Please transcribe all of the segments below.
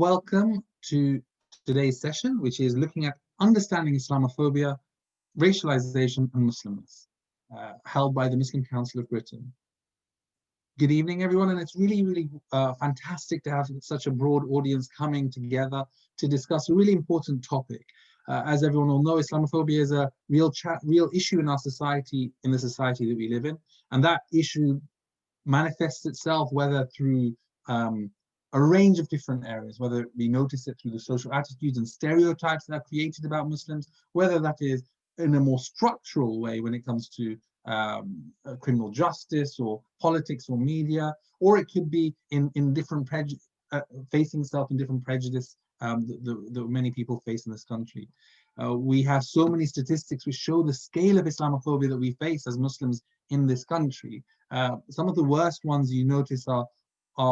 welcome to today's session, which is looking at understanding Islamophobia, racialization and Muslimness, held by the Muslim Council of Britain. Good evening, everyone, and it's really fantastic to have such a broad audience coming together to discuss a really important topic. As everyone will know, Islamophobia is a real issue in our society, in the society that we live in, and that issue manifests itself whether through a range of different areas, whether we notice it through the social attitudes and stereotypes that are created about Muslims, whether that is in a more structural way when it comes to criminal justice or politics or media, or it could be in different facing itself in different prejudice that many people face in this country. We have so many statistics which show the scale of Islamophobia that we face as Muslims in this country. Some of the worst ones you notice are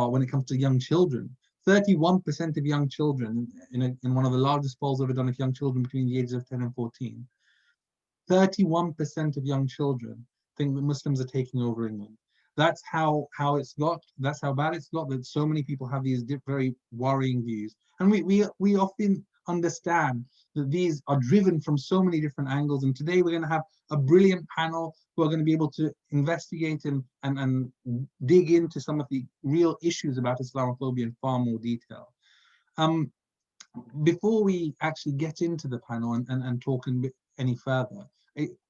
when it comes to young children. 31% of young children, in one of the largest polls ever done of young children between the ages of 10 and 14, 31% of young children think that Muslims are taking over England. That's how it's got, that's how bad it's got, that so many people have these very worrying views. And we often understand that these are driven from so many different angles. And today we're going to have a brilliant panel who are going to be able to investigate and dig into some of the real issues about Islamophobia in far more detail. Before we actually get into the panel and talk any further,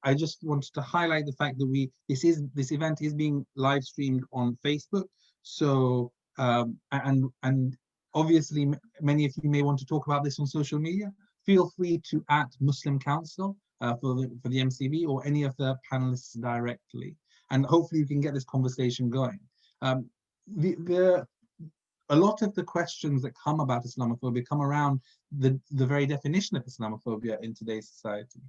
I just wanted to highlight the fact that this event is being live streamed on Facebook. So and obviously many of you may want to talk about this on social media. Feel free to @Muslim Council for the MCV or any of the panelists directly, and hopefully you can get this conversation going. A lot of the questions that come about Islamophobia come around the very definition of Islamophobia in today's society.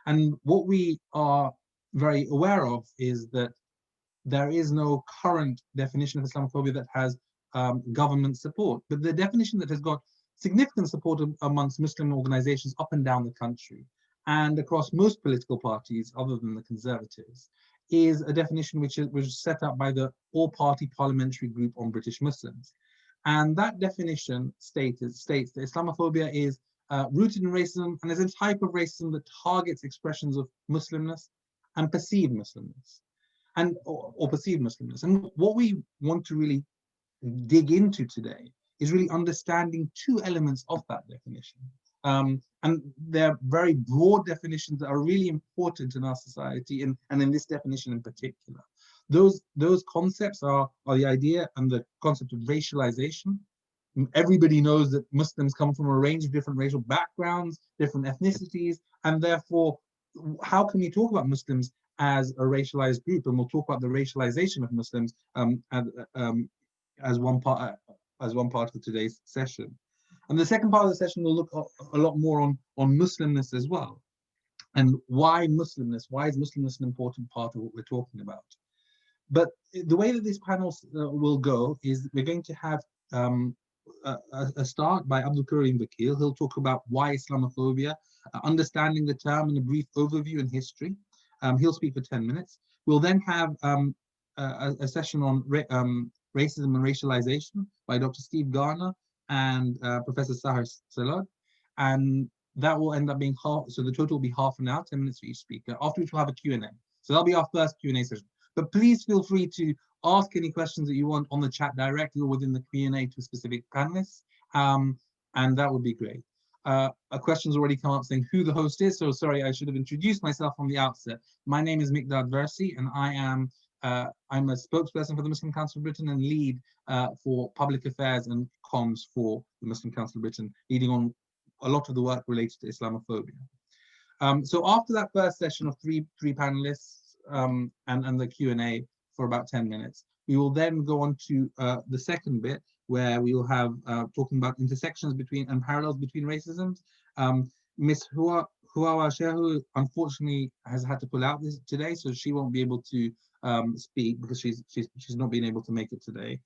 And what we are very aware of is that there is no current definition of Islamophobia that has government support, but the definition that has got significant support amongst Muslim organizations up and down the country and across most political parties other than the Conservatives is a definition which was set up by the All Part Parliamentary Group on British Muslims. And that definition states that Islamophobia is rooted in racism and is a type of racism that targets expressions of Muslimness and perceived Muslimness, or perceived Muslimness. And what we want to really dig into today is really understanding two elements of that definition. And they're very broad definitions that are really important in our society and in this definition in particular. Those concepts are the idea and the concept of racialization. Everybody knows that Muslims come from a range of different racial backgrounds, different ethnicities, and therefore, how can we talk about Muslims as a racialized group? And we'll talk about the racialization of Muslims as one part of today's session. And the second part of the session will look a lot more on Muslimness as well, and why Muslimness? Why is Muslimness an important part of what we're talking about? But the way that this panel will go is we're going to have a start by Abdul Karim Vakil. He'll talk about why Islamophobia, understanding the term and a brief overview and history. He'll speak for 10 minutes. We'll then have a session on racism and racialization by Dr. Steve Garner and Professor Sahar Salad. And that will end up being so the total will be half an hour, 10 minutes for each speaker, after which we'll have a Q&A. So that'll be our first Q&A session. But please feel free to ask any questions that you want on the chat directly or within the Q&A to specific panelists, and that would be great. A question's already come up saying who the host is, so sorry, I should have introduced myself from the outset. My name is Miqdad Versi, and I'm a spokesperson for the Muslim Council of Britain and lead for public affairs and comms for the Muslim Council of Britain, leading on a lot of the work related to Islamophobia. So after that first session of three panelists, and the Q&A for about 10 minutes. We will then go on to the second bit, where we will have talking about intersections between and parallels between racisms. Miss Huwa Shehu unfortunately has had to pull out this today, so she won't be able to speak because she's not been able to make it today.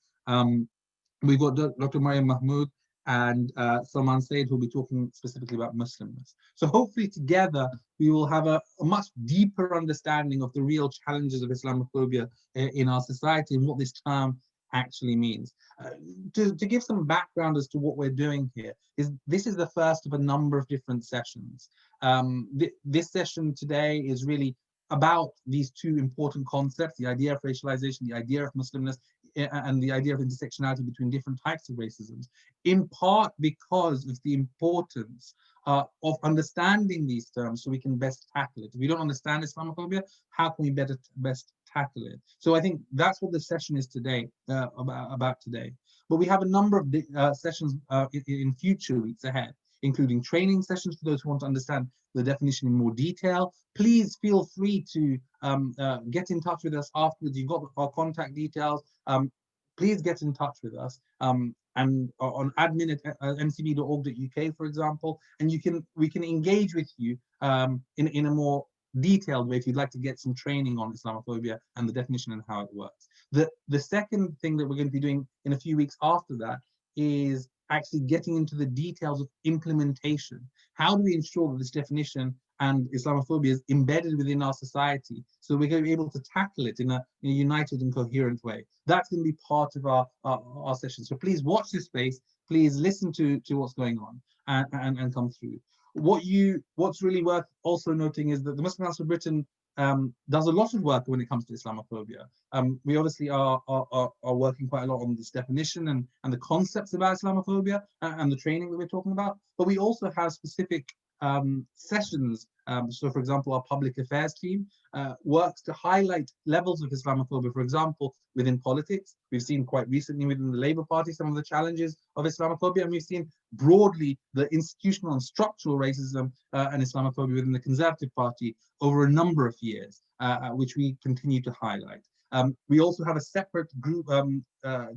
We've got Dr. Maryyum Mehmood and Salman Said, who'll be talking specifically about Muslimness. So hopefully together we will have a much deeper understanding of the real challenges of Islamophobia in our society and what this term actually means. To give some background as to what we're doing here, this is the first of a number of different sessions. This session today is really about these two important concepts, the idea of racialization, the idea of Muslimness, and the idea of intersectionality between different types of racisms, in part because of the importance of understanding these terms so we can best tackle it. If we don't understand Islamophobia, how can we best tackle it? So I think that's what the session is today, about today. But we have a number of sessions in future weeks ahead, including training sessions for those who want to understand the definition in more detail. Please feel free to get in touch with us afterwards. You've got our contact details. Please get in touch with us and on admin@mcb.org.uk, for example, and we can engage with you in a more detailed way if you'd like to get some training on Islamophobia and the definition and how it works. The second thing that we're going to be doing in a few weeks after that is actually getting into the details of implementation. How do we ensure that this definition and Islamophobia is embedded within our society so we're going to be able to tackle it in a united and coherent way? That's going to be part of our session. So please watch this space, please listen to what's going on and come through. What's really worth also noting is that the Muslim Council of Britain does a lot of work when it comes to Islamophobia. We obviously are working quite a lot on this definition and the concepts about Islamophobia and the training that we're talking about, but we also have specific sessions. So for example, our public affairs team works to highlight levels of Islamophobia. For example, within politics, we've seen quite recently within the Labour Party some of the challenges of Islamophobia, and we've seen broadly the institutional and structural racism and Islamophobia within the Conservative Party over a number of years, which we continue to highlight. We also have a separate group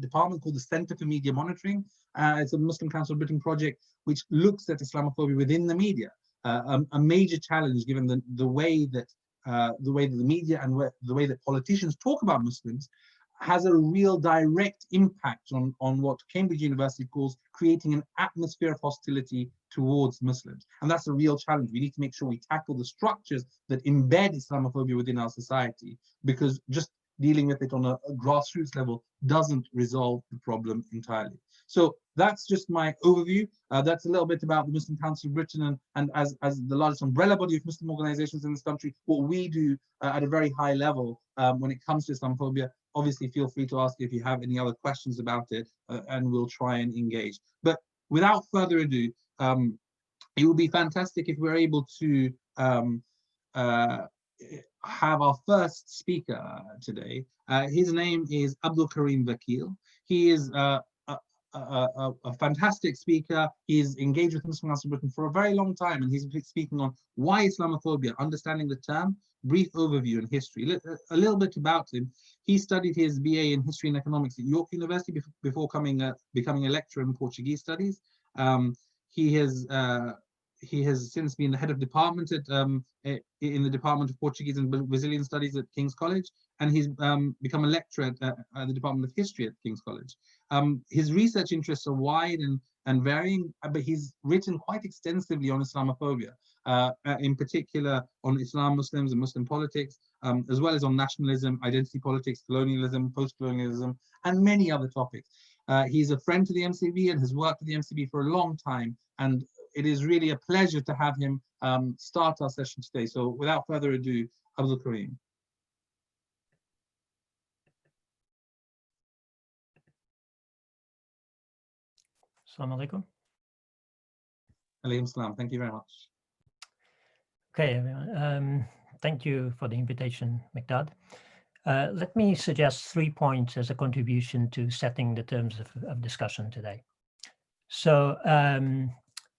department called the Centre for Media Monitoring. It's a Muslim Council of Britain project which looks at Islamophobia within the media, a major challenge given the way that the media and the way that politicians talk about Muslims has a real direct impact on what Cambridge University calls creating an atmosphere of hostility towards Muslims. And that's a real challenge. We need to make sure we tackle the structures that embed Islamophobia within our society, because just dealing with it on a grassroots level doesn't resolve the problem entirely. So that's just my overview. That's a little bit about the Muslim Council of Britain and as the largest umbrella body of Muslim organizations in this country, what we do at a very high level when it comes to Islamophobia. Obviously, feel free to ask if you have any other questions about it, and we'll try and engage. But without further ado, it would be fantastic if we're able to have our first speaker today. His name is Abdul Karim Vakil. He is a fantastic speaker. He's engaged with Muslim Council of Britain for a very long time, and he's speaking on why Islamophobia, understanding the term, brief overview and history. A little bit about him. He studied his BA in History and Economics at York University before becoming a lecturer in Portuguese studies. He has since been the head of department in the Department of Portuguese and Brazilian Studies at King's College, and he's become a lecturer at the Department of History at King's College. His research interests are wide and varying, but he's written quite extensively on Islamophobia, in particular on Islam, Muslims, and Muslim politics, as well as on nationalism, identity politics, colonialism, post-colonialism, and many other topics. He's a friend to the MCB and has worked with the MCB for a long time, and it is really a pleasure to have him start our session today. So without further ado, Abdul Karim. Assalamu alaikum. Alaykum salam. Thank you very much. Okay, everyone. Thank you for the invitation, Miqdad. Let me suggest 3 points as a contribution to setting the terms of discussion today. So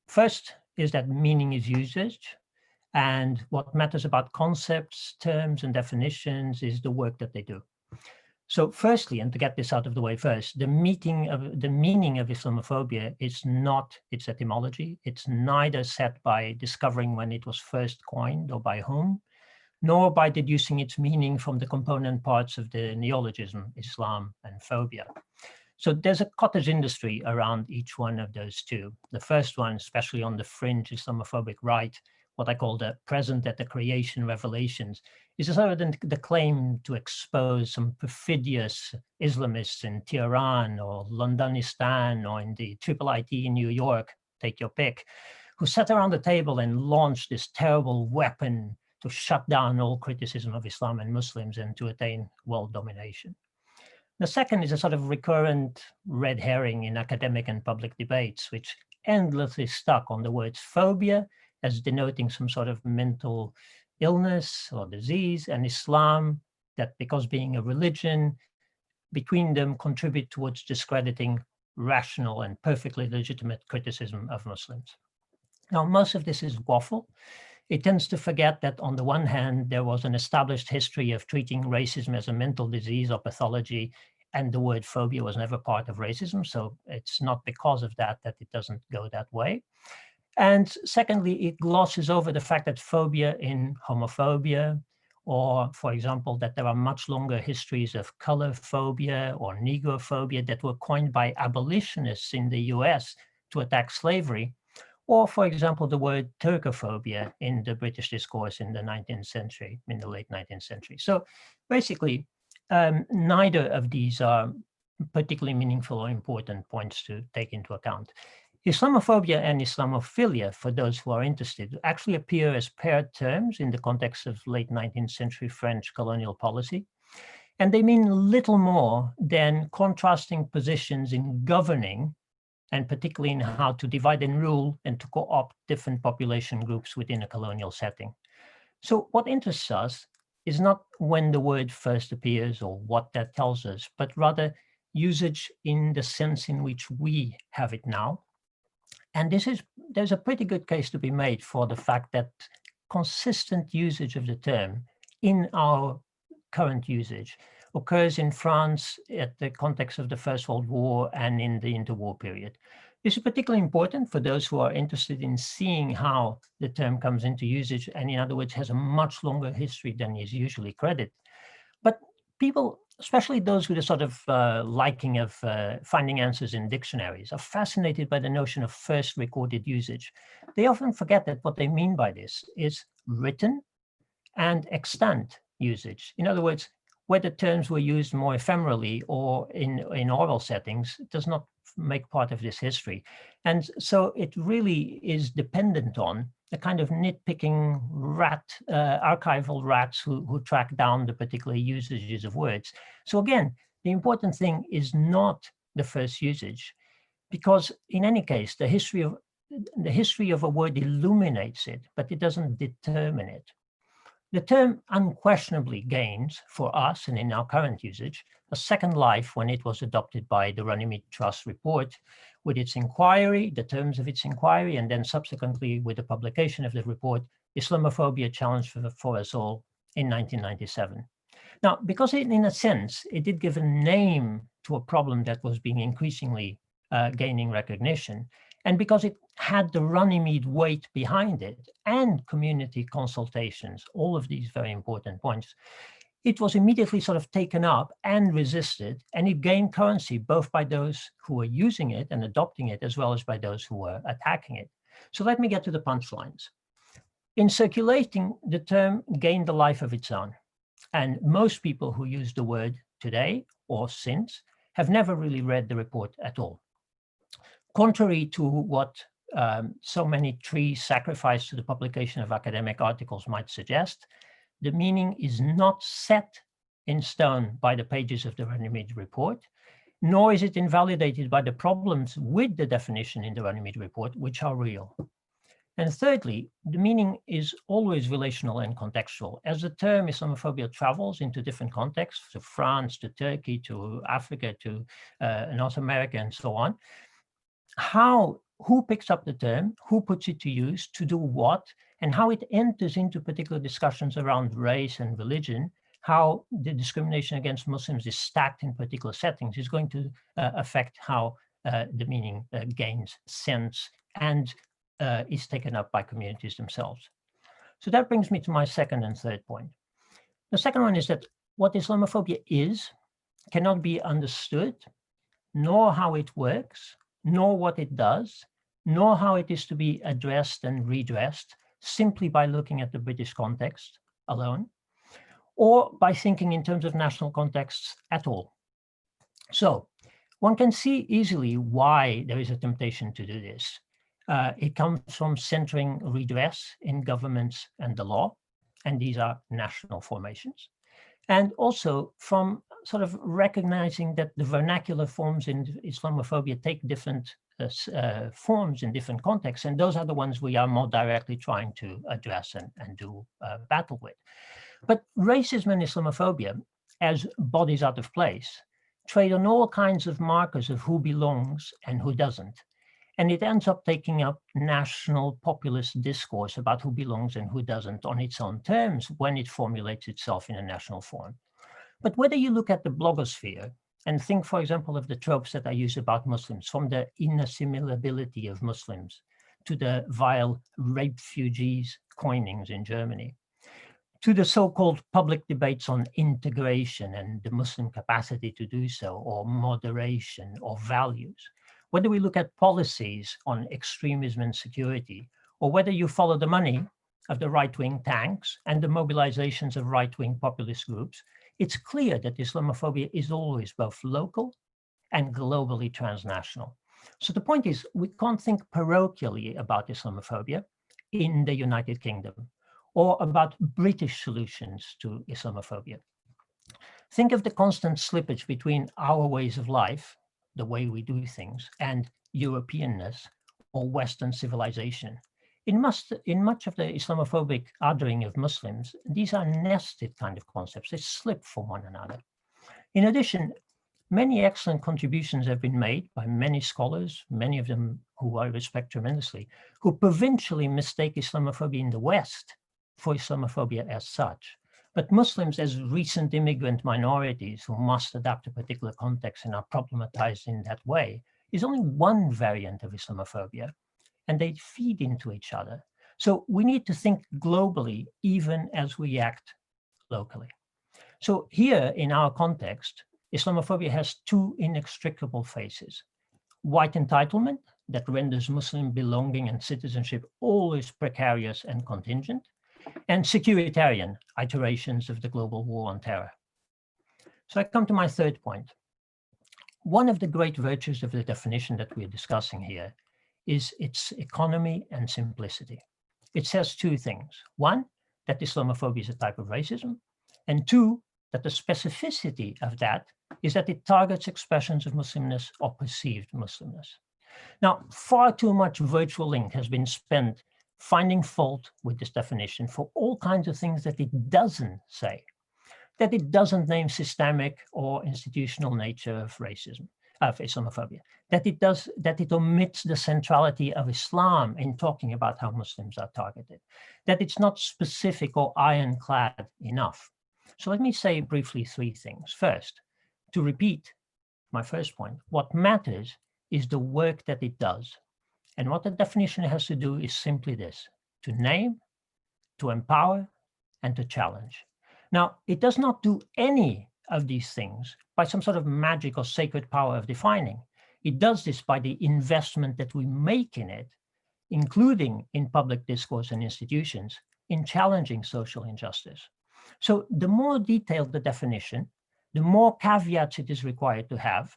first is that meaning is usage, and what matters about concepts, terms, and definitions is the work that they do. So firstly, and to get this out of the way first, the meaning of Islamophobia is not its etymology. It's neither set by discovering when it was first coined or by whom, nor by deducing its meaning from the component parts of the neologism, Islam and phobia. So there's a cottage industry around each one of those two. The first one, especially on the fringe Islamophobic right, what I call the present at the creation revelations, is a sort of the claim to expose some perfidious Islamists in Tehran or Londonistan or in the IT in New York, take your pick, who sat around the table and launched this terrible weapon to shut down all criticism of Islam and Muslims and to attain world domination. The second is a sort of recurrent red herring in academic and public debates, which endlessly stuck on the words phobia as denoting some sort of mental illness or disease, and Islam, that because being a religion, between them contribute towards discrediting rational and perfectly legitimate criticism of Muslims. Now, most of this is waffle. It tends to forget that on the one hand, there was an established history of treating racism as a mental disease or pathology, and the word phobia was never part of racism. So it's not because of that that it doesn't go that way. And secondly, it glosses over the fact that phobia in homophobia, or for example, that there are much longer histories of color phobia or negrophobia that were coined by abolitionists in the US to attack slavery, or for example, the word Turkophobia in the British discourse in the 19th century, in the late 19th century. So basically, neither of these are particularly meaningful or important points to take into account. Islamophobia and Islamophilia, for those who are interested, actually appear as paired terms in the context of late 19th century French colonial policy. And they mean little more than contrasting positions in governing, and particularly in how to divide and rule and to co-opt different population groups within a colonial setting. So what interests us is not when the word first appears or what that tells us, but rather usage in the sense in which we have it now. And there's a pretty good case to be made for the fact that consistent usage of the term in our current usage occurs in France at the context of the First World War and in the interwar period. This is particularly important for those who are interested in seeing how the term comes into usage, and in other words, has a much longer history than is usually credited. But people, especially those with a sort of liking of finding answers in dictionaries, are fascinated by the notion of first recorded usage. They often forget that what they mean by this is written and extant usage. In other words, whether terms were used more ephemerally or in oral settings does not make part of this history. And so it really is dependent on the kind of nitpicking archival rats who track down the particular usages of words. So again, the important thing is not the first usage, because in any case, the history of a word illuminates it, but it doesn't determine it. The term unquestionably gains, for us and in our current usage, a second life when it was adopted by the Runnymede Trust report with its inquiry, the terms of its inquiry, and then subsequently with the publication of the report, Islamophobia Challenge for Us All in 1997. Now, because in a sense, it did give a name to a problem that was being increasingly gaining recognition, and because it had the Runnymede weight behind it and community consultations, all of these very important points, it was immediately sort of taken up and resisted, and it gained currency both by those who were using it and adopting it, as well as by those who were attacking it. So let me get to the punchlines. In circulating, the term gained a life of its own, and most people who use the word today or since have never really read the report at all. Contrary to what so many trees sacrificed to the publication of academic articles might suggest, the meaning is not set in stone by the pages of the Runnymede report, nor is it invalidated by the problems with the definition in the Runnymede report, which are real. And thirdly, the meaning is always relational and contextual. As the term Islamophobia travels into different contexts, to France, to Turkey, to Africa, to North America, and so on, who picks up the term, who puts it to use, to do what, and how it enters into particular discussions around race and religion, how the discrimination against Muslims is stacked in particular settings is going to affect how the meaning gains sense and is taken up by communities themselves. So that brings me to my second and third point. The second one is that what Islamophobia is cannot be understood, nor how it works, nor what it does, nor how it is to be addressed and redressed simply by looking at the British context alone, or by thinking in terms of national contexts at all. So one can see easily why there is a temptation to do this. It comes from centering redress in governments and the law, and these are national formations, and also from sort of recognizing that the vernacular forms in Islamophobia take different forms in different contexts, and those are the ones we are more directly trying to address and do battle with. But racism and Islamophobia, as bodies out of place, trade on all kinds of markers of who belongs and who doesn't. And it ends up taking up national populist discourse about who belongs and who doesn't on its own terms when it formulates itself in a national form. But whether you look at the blogosphere and think, for example, of the tropes that I use about Muslims, from the inassimilability of Muslims to the vile rape-fugees coinings in Germany, to the so-called public debates on integration and the Muslim capacity to do so, or moderation, or values, whether we look at policies on extremism and security, or whether you follow the money of the right-wing tanks and the mobilizations of right-wing populist groups, it's clear that Islamophobia is always both local and globally transnational. So the point is, we can't think parochially about Islamophobia in the United Kingdom or about British solutions to Islamophobia. Think of the constant slippage between our ways of life, the way we do things, and Europeanness or Western civilization. In much of the Islamophobic othering of Muslims, these are nested kind of concepts. They slip from one another. In addition, many excellent contributions have been made by many scholars, many of them who I respect tremendously, who provincially mistake Islamophobia in the West for Islamophobia as such. But Muslims as recent immigrant minorities who must adapt a particular context and are problematized in that way is only one variant of Islamophobia, and they feed into each other. So we need to think globally, even as we act locally. So here in our context, Islamophobia has two inextricable faces: white entitlement that renders Muslim belonging and citizenship always precarious and contingent, and securitarian iterations of the global war on terror. So I come to my third point. One of the great virtues of the definition that we're discussing here is its economy and simplicity. It says two things. One, that Islamophobia is a type of racism, and two, that the specificity of that is that it targets expressions of Muslimness or perceived Muslimness. Now, far too much virtual ink has been spent finding fault with this definition for all kinds of things that it doesn't say, that it doesn't name systemic or institutional nature of racism, of Islamophobia, that it omits the centrality of Islam in talking about how Muslims are targeted, that it's not specific or ironclad enough. So let me say briefly three things. First, to repeat my first point, what matters is the work that it does. And what the definition has to do is simply this: to name, to empower, and to challenge. Now, it does not do any of these things by some sort of magic or sacred power of defining. It does this by the investment that we make in it, including in public discourse and institutions, in challenging social injustice. So the more detailed the definition, the more caveats it is required to have,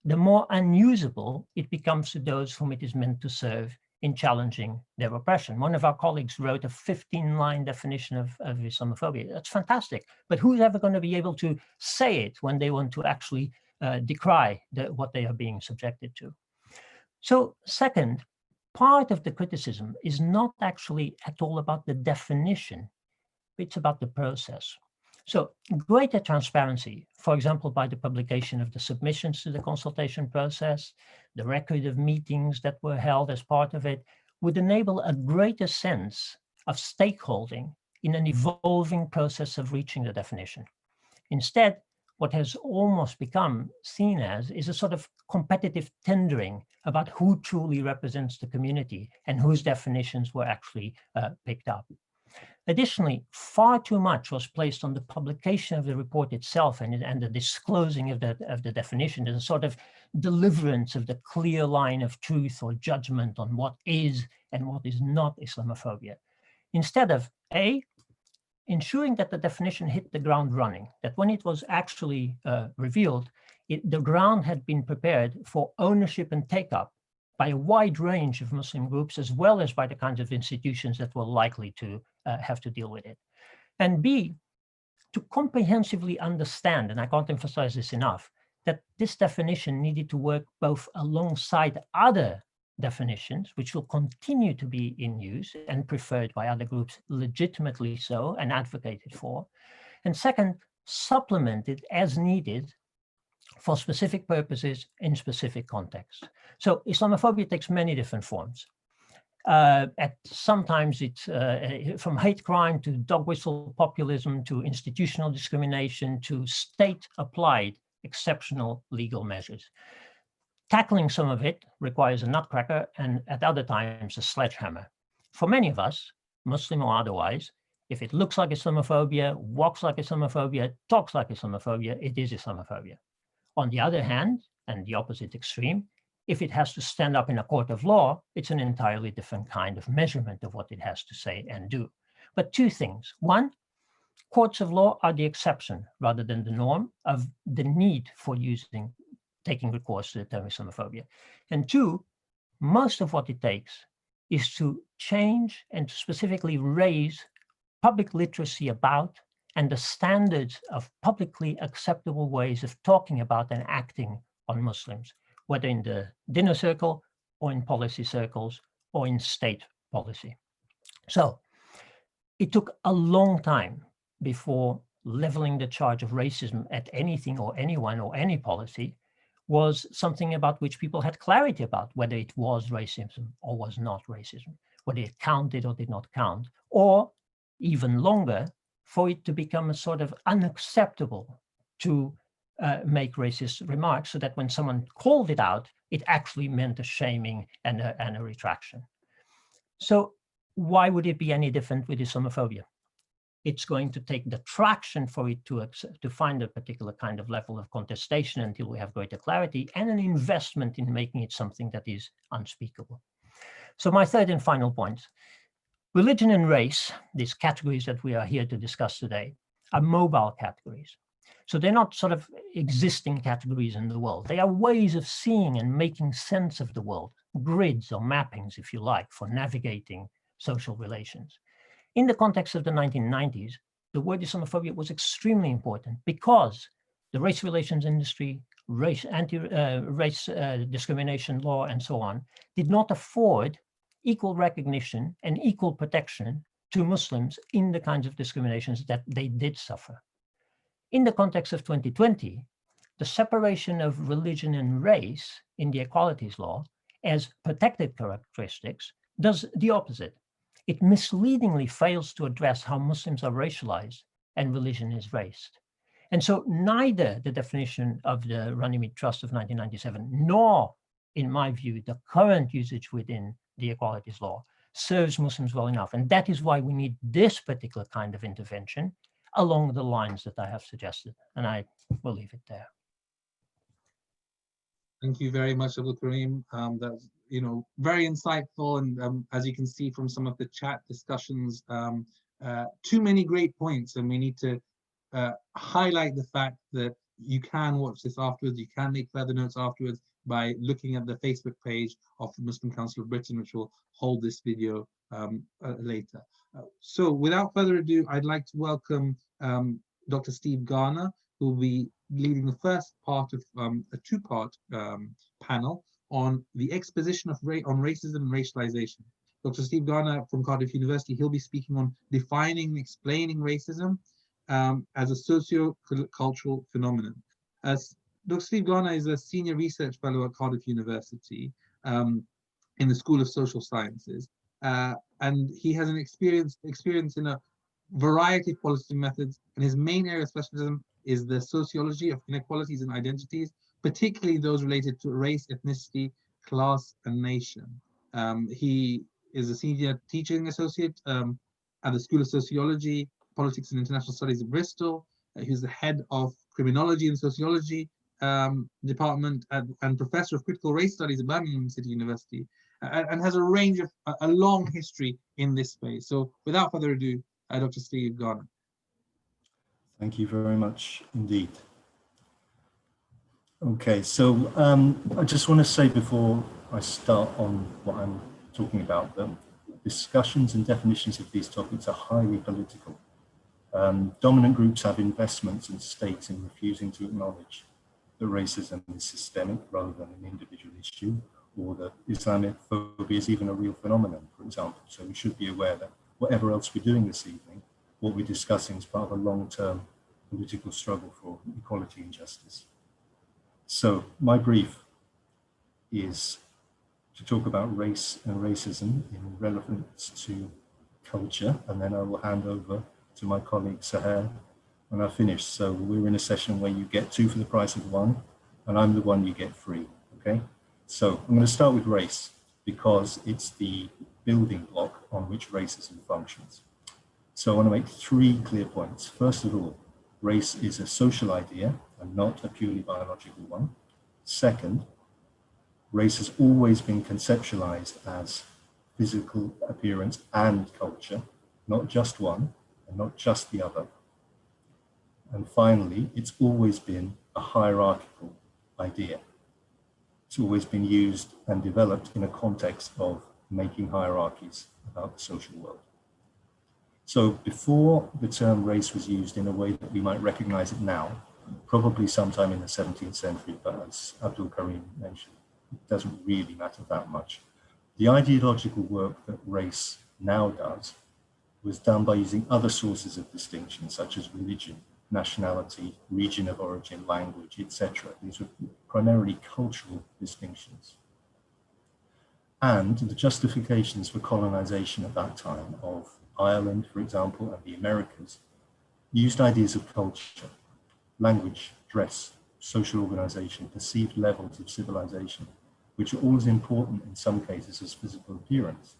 the more unusable it becomes to those whom it is meant to serve in challenging their oppression. One of our colleagues wrote a 15-line definition of Islamophobia. That's fantastic, but who's ever going to be able to say it when they want to actually decry what they are being subjected to? So second, part of the criticism is not actually at all about the definition, it's about the process. So greater transparency, for example, by the publication of the submissions to the consultation process, the record of meetings that were held as part of it, would enable a greater sense of stakeholding in an evolving process of reaching the definition. Instead, what has almost become seen as is a sort of competitive tendering about who truly represents the community and whose definitions were actually picked up. Additionally, far too much was placed on the publication of the report itself and the disclosing of the definition as a sort of deliverance of the clear line of truth or judgment on what is and what is not Islamophobia. instead of A, ensuring that the definition hit the ground running, that when it was actually revealed, the ground had been prepared for ownership and take-up by a wide range of Muslim groups, as well as by the kinds of institutions that were likely to have to deal with it. And B, to comprehensively understand, and I can't emphasize this enough, that this definition needed to work both alongside other definitions, which will continue to be in use and preferred by other groups, legitimately so, and advocated for. And second, supplemented as needed for specific purposes in specific contexts. So Islamophobia takes many different forms. Sometimes it's from hate crime to dog whistle populism to institutional discrimination to state-applied exceptional legal measures. Tackling some of it requires a nutcracker and at other times a sledgehammer. For many of us, Muslim or otherwise, if it looks like Islamophobia, walks like Islamophobia, talks like Islamophobia, it is Islamophobia. On the other hand, and the opposite extreme, if it has to stand up in a court of law, it's an entirely different kind of measurement of what it has to say and do. But two things. One, courts of law are the exception rather than the norm of the need for taking recourse to the term Islamophobia. And two, most of what it takes is to change and to specifically raise public literacy about and the standards of publicly acceptable ways of talking about and acting on Muslims, whether in the dinner circle or in policy circles or in state policy. So it took a long time before leveling the charge of racism at anything or anyone or any policy was something about which people had clarity about, whether it was racism or was not racism, whether it counted or did not count, or even longer, for it to become a sort of unacceptable to make racist remarks, so that when someone called it out, it actually meant a shaming and a retraction. So why would it be any different with Islamophobia? It's going to take the traction for it to find a particular kind of level of contestation until we have greater clarity, and an investment in making it something that is unspeakable. So my third and final point, religion and race, these categories that we are here to discuss today, are mobile categories. So they're not sort of existing categories in the world. They are ways of seeing and making sense of the world, grids or mappings, if you like, for navigating social relations. In the context of the 1990s, the word Islamophobia was extremely important because the race relations industry, anti-race discrimination law, and so on, did not afford equal recognition and equal protection to Muslims in the kinds of discriminations that they did suffer. In the context of 2020, the separation of religion and race in the equalities law as protected characteristics does the opposite. It misleadingly fails to address how Muslims are racialized and religion is raced. And so neither the definition of the Runnymede Trust of 1997, nor, in my view, the current usage within the equalities law serves Muslims well enough. And that is why we need this particular kind of intervention along the lines that I have suggested. And I will leave it there. Thank you very much, Abdul Karim. That's very insightful, and as you can see from some of the chat discussions, too many great points, and we need to highlight the fact that you can watch this afterwards. You can make further notes afterwards by looking at the Facebook page of the Muslim Council of Britain, which will hold this video later. So without further ado, I'd like to welcome Dr. Steve Garner, who will be leading the first part of a two-part panel on the exposition of on racism and racialization. Dr. Steve Garner from Cardiff University, he'll be speaking on defining and explaining racism as a socio-cultural phenomenon. Dr. Steve Garner is a senior research fellow at Cardiff University in the School of Social Sciences, and he has an experience in a variety of policy methods, and his main area of specialism is the sociology of inequalities and identities, particularly those related to race, ethnicity, class, and nation. He is a senior teaching associate at the School of Sociology, Politics and International Studies at Bristol. He's the head of Criminology and Sociology department and professor of critical race studies at Birmingham City University. and has a range of, a long history in this space. So without further ado, Dr. Steve Garner. Thank you very much indeed. Okay, so I just want to say before I start on what I'm talking about, that discussions and definitions of these topics are highly political. Dominant groups have investments and stakes in refusing to acknowledge that racism is systemic rather than an individual issue, or that Islamophobia is even a real phenomenon, for example. So we should be aware that whatever else we're doing this evening, what we're discussing is part of a long-term political struggle for equality and justice. So my brief is to talk about race and racism in relevance to culture, and then I will hand over to my colleague Sahar when I finish. So we're in a session where you get two for the price of one, and I'm the one you get free, okay? So I'm going to start with race because it's the building block on which racism functions. So I want to make three clear points. First of all, race is a social idea and not a purely biological one. Second, race has always been conceptualized as physical appearance and culture, not just one and not just the other. And finally, it's always been a hierarchical idea. It's always been used and developed in a context of making hierarchies about the social world. So before the term race was used in a way that we might recognize it now, probably sometime in the 17th century, but as Abdul Karim mentioned, it doesn't really matter that much. The ideological work that race now does was done by using other sources of distinction, such as religion, nationality, region of origin, language, etc. These were primarily cultural distinctions. And the justifications for colonization at that time of Ireland, for example, and the Americas, used ideas of culture, language, dress, social organization, perceived levels of civilization, which are all as important in some cases as physical appearance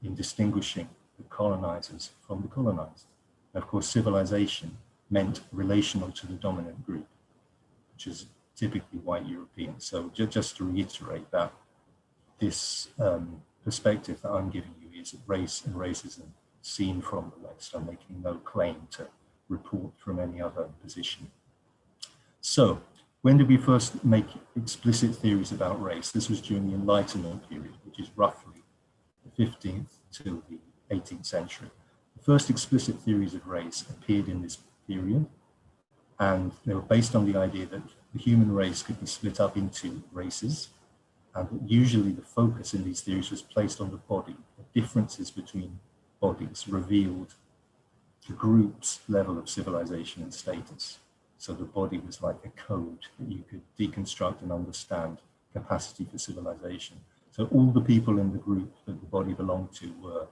in distinguishing the colonizers from the colonized. And of course, civilization meant relational to the dominant group, which is typically white Europeans. So just to reiterate that this perspective that I'm giving you is race and racism seen from the West. I'm making no claim to report from any other position. So when did we first make explicit theories about race? This was during the Enlightenment period, which is roughly the 15th to the 18th century. The first explicit theories of race appeared in this period, and they were based on the idea that the human race could be split up into races, and that usually the focus in these theories was placed on the body. The differences between bodies revealed the group's level of civilization and status. So the body was like a code that you could deconstruct and understand capacity for civilization. So all the people in the group that the body belonged to were,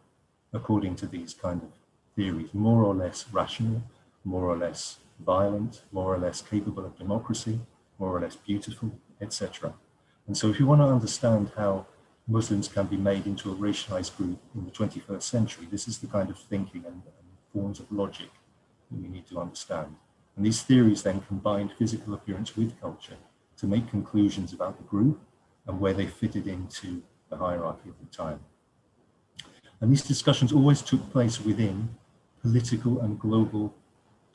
according to these kind of theories, more or less rational, more or less violent, more or less capable of democracy, more or less beautiful, etc. And so if you want to understand how Muslims can be made into a racialized group in the 21st century, this is the kind of thinking and forms of logic that we need to understand. And these theories then combined physical appearance with culture to make conclusions about the group and where they fitted into the hierarchy of the time. And these discussions always took place within political and global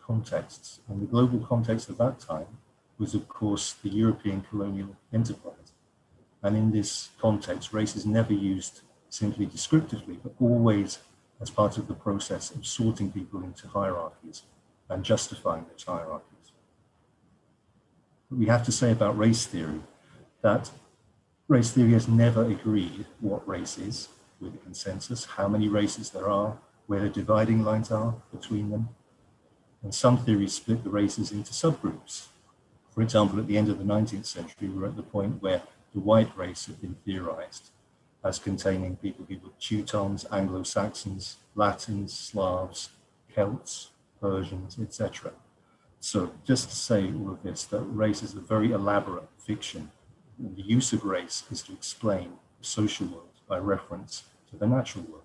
contexts. And the global context of that time was, of course, the European colonial enterprise. And in this context, race is never used simply descriptively, but always as part of the process of sorting people into hierarchies and justifying those hierarchies. But we have to say about race theory that race theory has never agreed what race is with a consensus, how many races there are, where the dividing lines are between them. And some theories split the races into subgroups. For example, at the end of the 19th century, we're at the point where the white race had been theorized as containing people who were Teutons, Anglo-Saxons, Latins, Slavs, Celts, Persians, etc. So just to say all of this, that race is a very elaborate fiction. And the use of race is to explain the social world by reference to the natural world,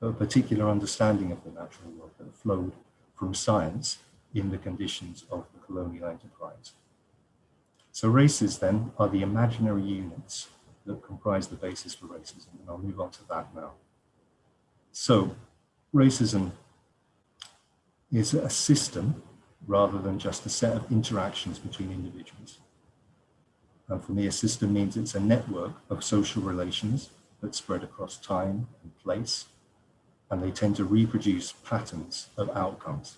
a particular understanding of the natural world that flowed from science in the conditions of the colonial enterprise. So races then are the imaginary units that comprise the basis for racism, and I'll move on to that now. So, racism is a system rather than just a set of interactions between individuals. And for me, a system means it's a network of social relations that spread across time and place, and they tend to reproduce patterns of outcomes,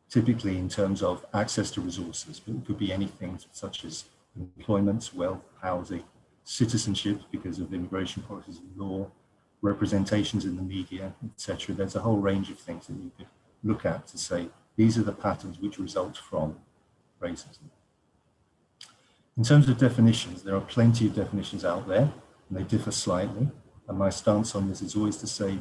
typically in terms of access to resources, but it could be anything such as employment, wealth, housing, citizenship because of immigration policies and law, representations in the media, etc. There's a whole range of things that you could look at to say, these are the patterns which result from racism. In terms of definitions, there are plenty of definitions out there, and they differ slightly. And my stance on this is always to say,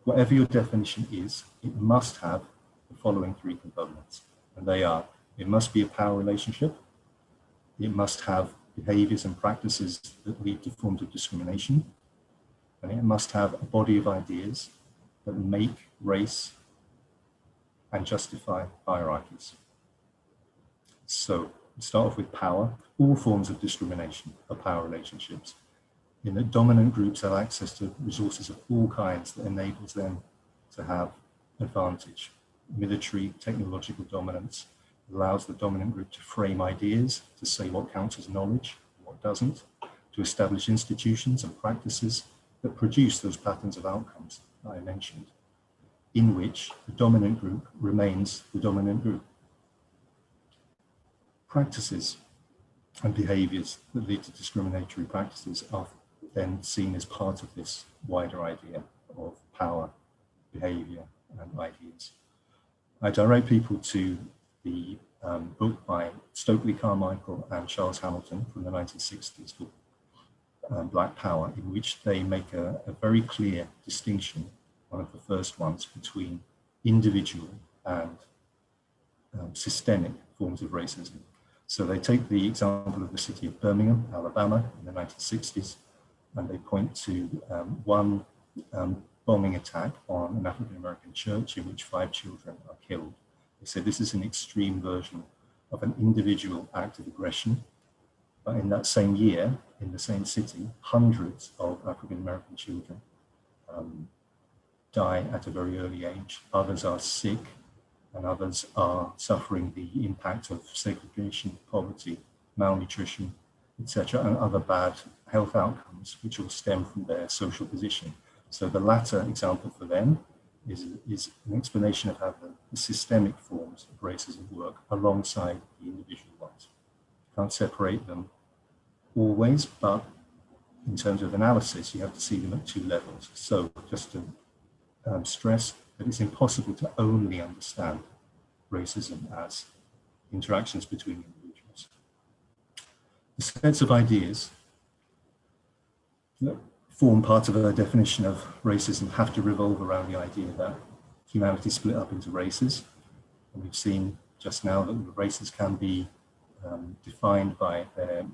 whatever your definition is, it must have the following three components. And they are, it must be a power relationship, it must have behaviors and practices that lead to forms of discrimination, and it must have a body of ideas that make race and justify hierarchies. So, start off with power. All forms of discrimination are power relationships, in that dominant groups have access to resources of all kinds that enables them to have advantage. Military, technological dominance allows the dominant group to frame ideas, to say what counts as knowledge, what doesn't, to establish institutions and practices that produce those patterns of outcomes that I mentioned, in which the dominant group remains the dominant group. Practices and behaviors that lead to discriminatory practices are then seen as part of this wider idea of power, behavior, and ideas. I direct people to the book by Stokely Carmichael and Charles Hamilton from the 1960s called Black Power, in which they make a very clear distinction, one of the first ones, between individual and systemic forms of racism. So they take the example of the city of Birmingham, Alabama, in the 1960s, and they point to one bombing attack on an African-American church in which 5 children are killed. They say this is an extreme version of an individual act of aggression. But in that same year, in the same city, hundreds of African-American children die at a very early age. Others are sick, and others are suffering the impact of segregation, poverty, malnutrition, etc., and other bad health outcomes, which all stem from their social position. So the latter example for them is an explanation of how the systemic forms of racism work alongside the individual ones. You can't separate them always, but in terms of analysis, you have to see them at 2 levels. So just to stress that it's impossible to only understand racism as interactions between individuals. The sets of ideas that form part of a definition of racism have to revolve around the idea that humanity is split up into races. And we've seen just now that the races can be defined by their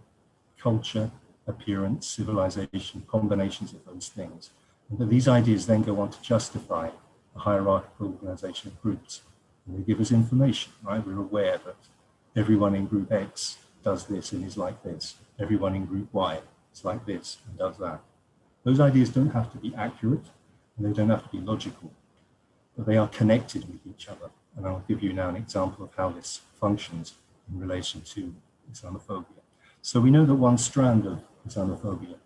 culture, appearance, civilization, combinations of those things. And that these ideas then go on to justify a hierarchical organization of groups. And they give us information, right? We're aware that everyone in group X does this and is like this. Everyone in group Y is like this and does that. Those ideas don't have to be accurate and they don't have to be logical, but they are connected with each other. And I'll give you now an example of how this functions in relation to Islamophobia. So we know that one strand of Islamophobia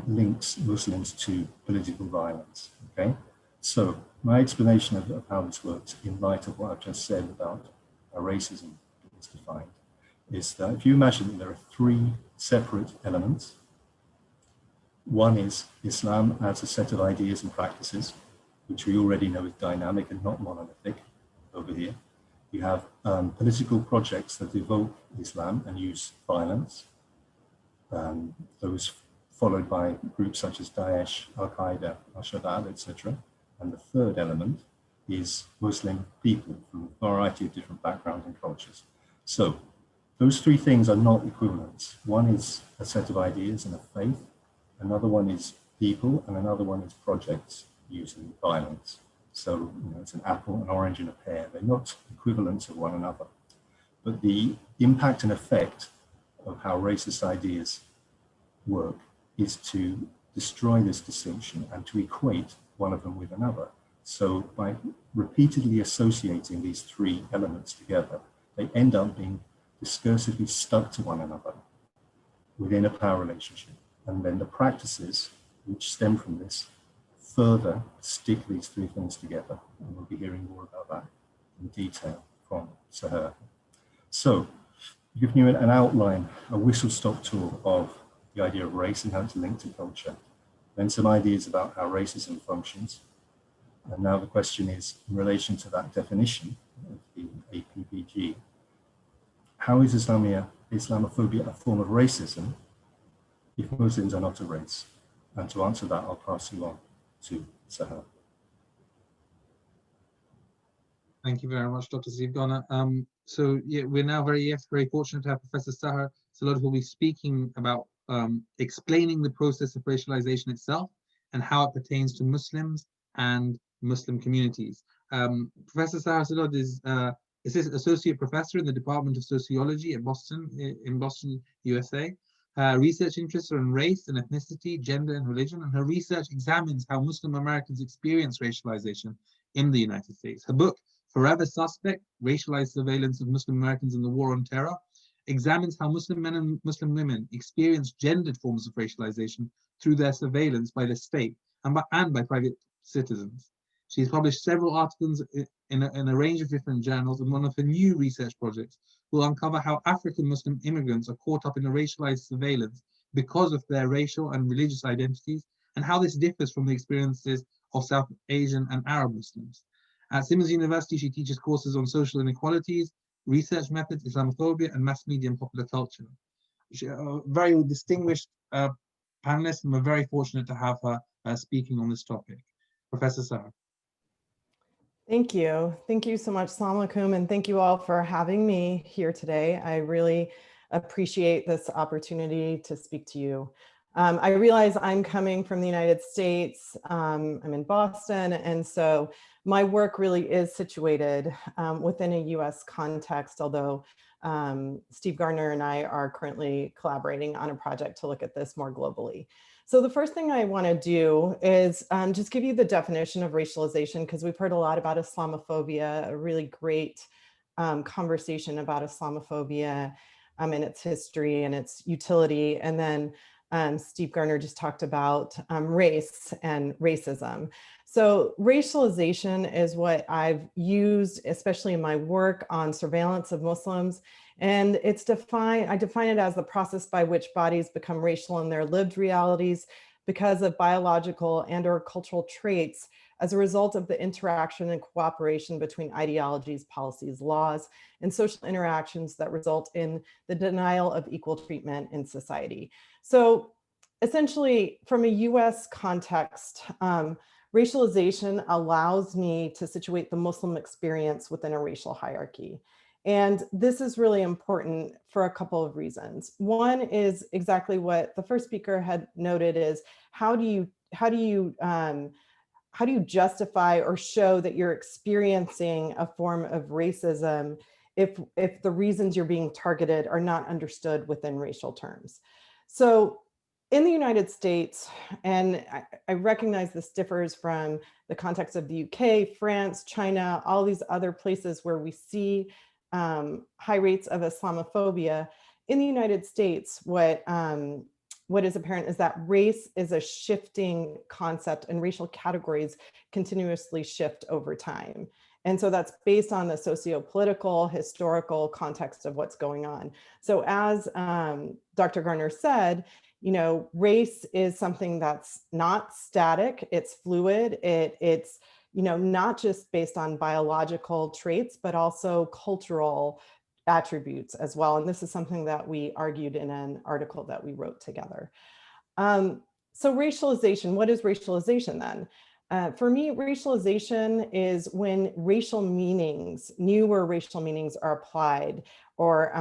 links Muslims to political violence, okay? So my explanation of how this works in light of what I've just said about how racism is defined is that if you imagine that there are 3 separate elements. One is Islam as a set of ideas and practices, which we already know is dynamic and not monolithic over here. You have political projects that evoke Islam and use violence. Those followed by groups such as Daesh, Al-Qaeda, Al-Shabaab, etc. And the third element is Muslim people from a variety of different backgrounds and cultures. So those 3 things are not equivalent. One is a set of ideas and a faith. Another one is people, and another one is projects using violence. So, it's an apple, an orange, and a pear. They're not equivalent to one another. But the impact and effect of how racist ideas work is to destroy this distinction and to equate one of them with another. So by repeatedly associating these three elements together, they end up being discursively stuck to one another within a power relationship. And then the practices which stem from this further stick these three things together. And we'll be hearing more about that in detail from Sahar. So, giving you an outline, a whistle-stop tour of the idea of race and how it's linked to culture, then some ideas about how racism functions. And now the question is, in relation to that definition of the APPG, how is Islamophobia a form of racism if Muslims are not a race? And to answer that, I'll pass you on to Sahar. Thank you very much, Dr. Zivgana. So yeah, we're now very fortunate to have Professor Sahar Salod, who will be speaking about explaining the process of racialization itself and how it pertains to Muslims and Muslim communities. Professor Sahar Salod is Associate Professor in the Department of Sociology at Boston, USA. Her research interests are in race and ethnicity, gender and religion, and her research examines how Muslim Americans experience racialization in the United States. Her book, Forever Suspect, Racialized Surveillance of Muslim Americans in the War on Terror, examines how Muslim men and Muslim women experience gendered forms of racialization through their surveillance by the state and by private citizens. She's published several articles in a range of different journals, and one of her new research projects will uncover how African Muslim immigrants are caught up in a racialized surveillance because of their racial and religious identities, and how this differs from the experiences of South Asian and Arab Muslims. At Simmons University, she teaches courses on social inequalities, research methods, Islamophobia, and mass media and popular culture. She's a very distinguished panelist, and we're very fortunate to have her speaking on this topic. Professor Sahar. Thank you. Thank you so much, Assalamu alaikum, and thank you all for having me here today. I really appreciate this opportunity to speak to you. I realize I'm coming from the United States. I'm in Boston, and so my work really is situated within a US context, although Steve Gardner and I are currently collaborating on a project to look at this more globally. So the first thing I want to do is just give you the definition of racialization, because we've heard a lot about Islamophobia, a really great conversation about Islamophobia and its history and its utility. And then Steve Gardner just talked about race and racism. So racialization is what I've used, especially in my work on surveillance of Muslims. And I define it as the process by which bodies become racial in their lived realities because of biological and/or cultural traits as a result of the interaction and cooperation between ideologies, policies, laws, and social interactions that result in the denial of equal treatment in society. So essentially, from a US context, racialization allows me to situate the Muslim experience within a racial hierarchy. And this is really important for a couple of reasons. One is exactly what the first speaker had noted is how do you justify or show that you're experiencing a form of racism if the reasons you're being targeted are not understood within racial terms? So in the United States, and I recognize this differs from the context of the UK, France, China, all these other places where we see high rates of Islamophobia. In the United States, what is apparent is that race is a shifting concept and racial categories continuously shift over time. And so that's based on the socio-political, historical context of what's going on. So as Dr. Gardner said, race is something that's not static, it's fluid, it's not just based on biological traits, but also cultural attributes as well. And this is something that we argued in an article that we wrote together. So racialization, what is racialization then? For me, racialization is when racial meanings, newer racial meanings are applied or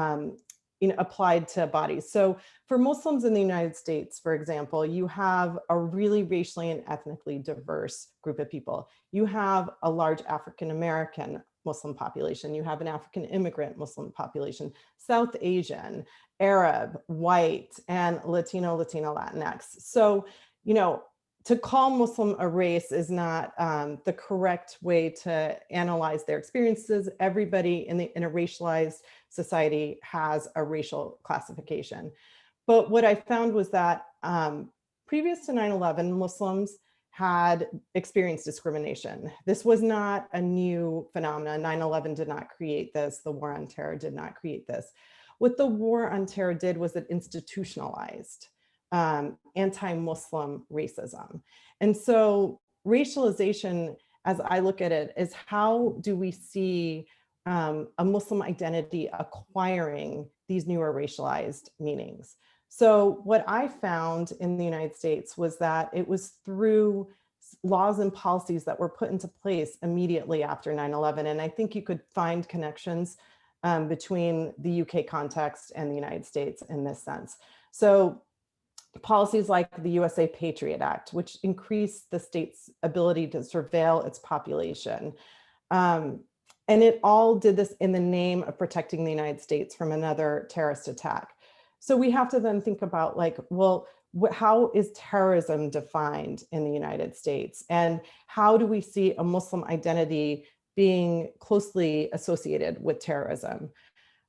applied to bodies. So for Muslims in the United States, for example, you have a really racially and ethnically diverse group of people. You have a large African American Muslim population, you have an African immigrant Muslim population, South Asian, Arab, white, and Latino, Latina, Latinx. So, you know, to call Muslim a race is not the correct way to analyze their experiences. Everybody in a racialized society has a racial classification. But what I found was that previous to 9/11, Muslims had experienced discrimination. This was not a new phenomenon. 9/11 did not create this. The war on terror did not create this. What the war on terror did was it institutionalized anti-Muslim racism. And so racialization, as I look at it, is how do we see a Muslim identity acquiring these newer racialized meanings? So what I found in the United States was that it was through laws and policies that were put into place immediately after 9/11. And I think you could find connections between the UK context and the United States in this sense. So policies like the USA Patriot Act, which increased the state's ability to surveil its population. And it all did this in the name of protecting the United States from another terrorist attack. So we have to then think about, like, well, how is terrorism defined in the United States? And how do we see a Muslim identity being closely associated with terrorism?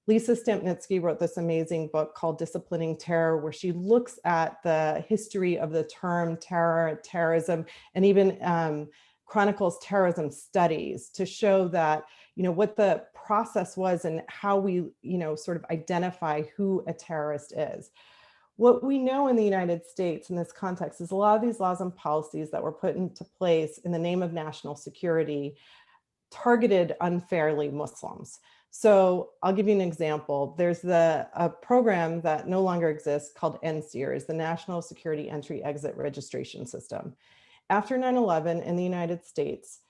Lisa Stampnitsky wrote this amazing book called Disciplining Terror, where she looks at the history of the term terror, terrorism, and even chronicles terrorism studies to show that, you know, what the process was and how we, you know, sort of identify who a terrorist is. What we know in the United States in this context is a lot of these laws and policies that were put into place in the name of national security targeted unfairly Muslims. So I'll give you an example. There's a program that no longer exists called NSEERS, the National Security Entry Exit Registration System. After 9/11 in the United States,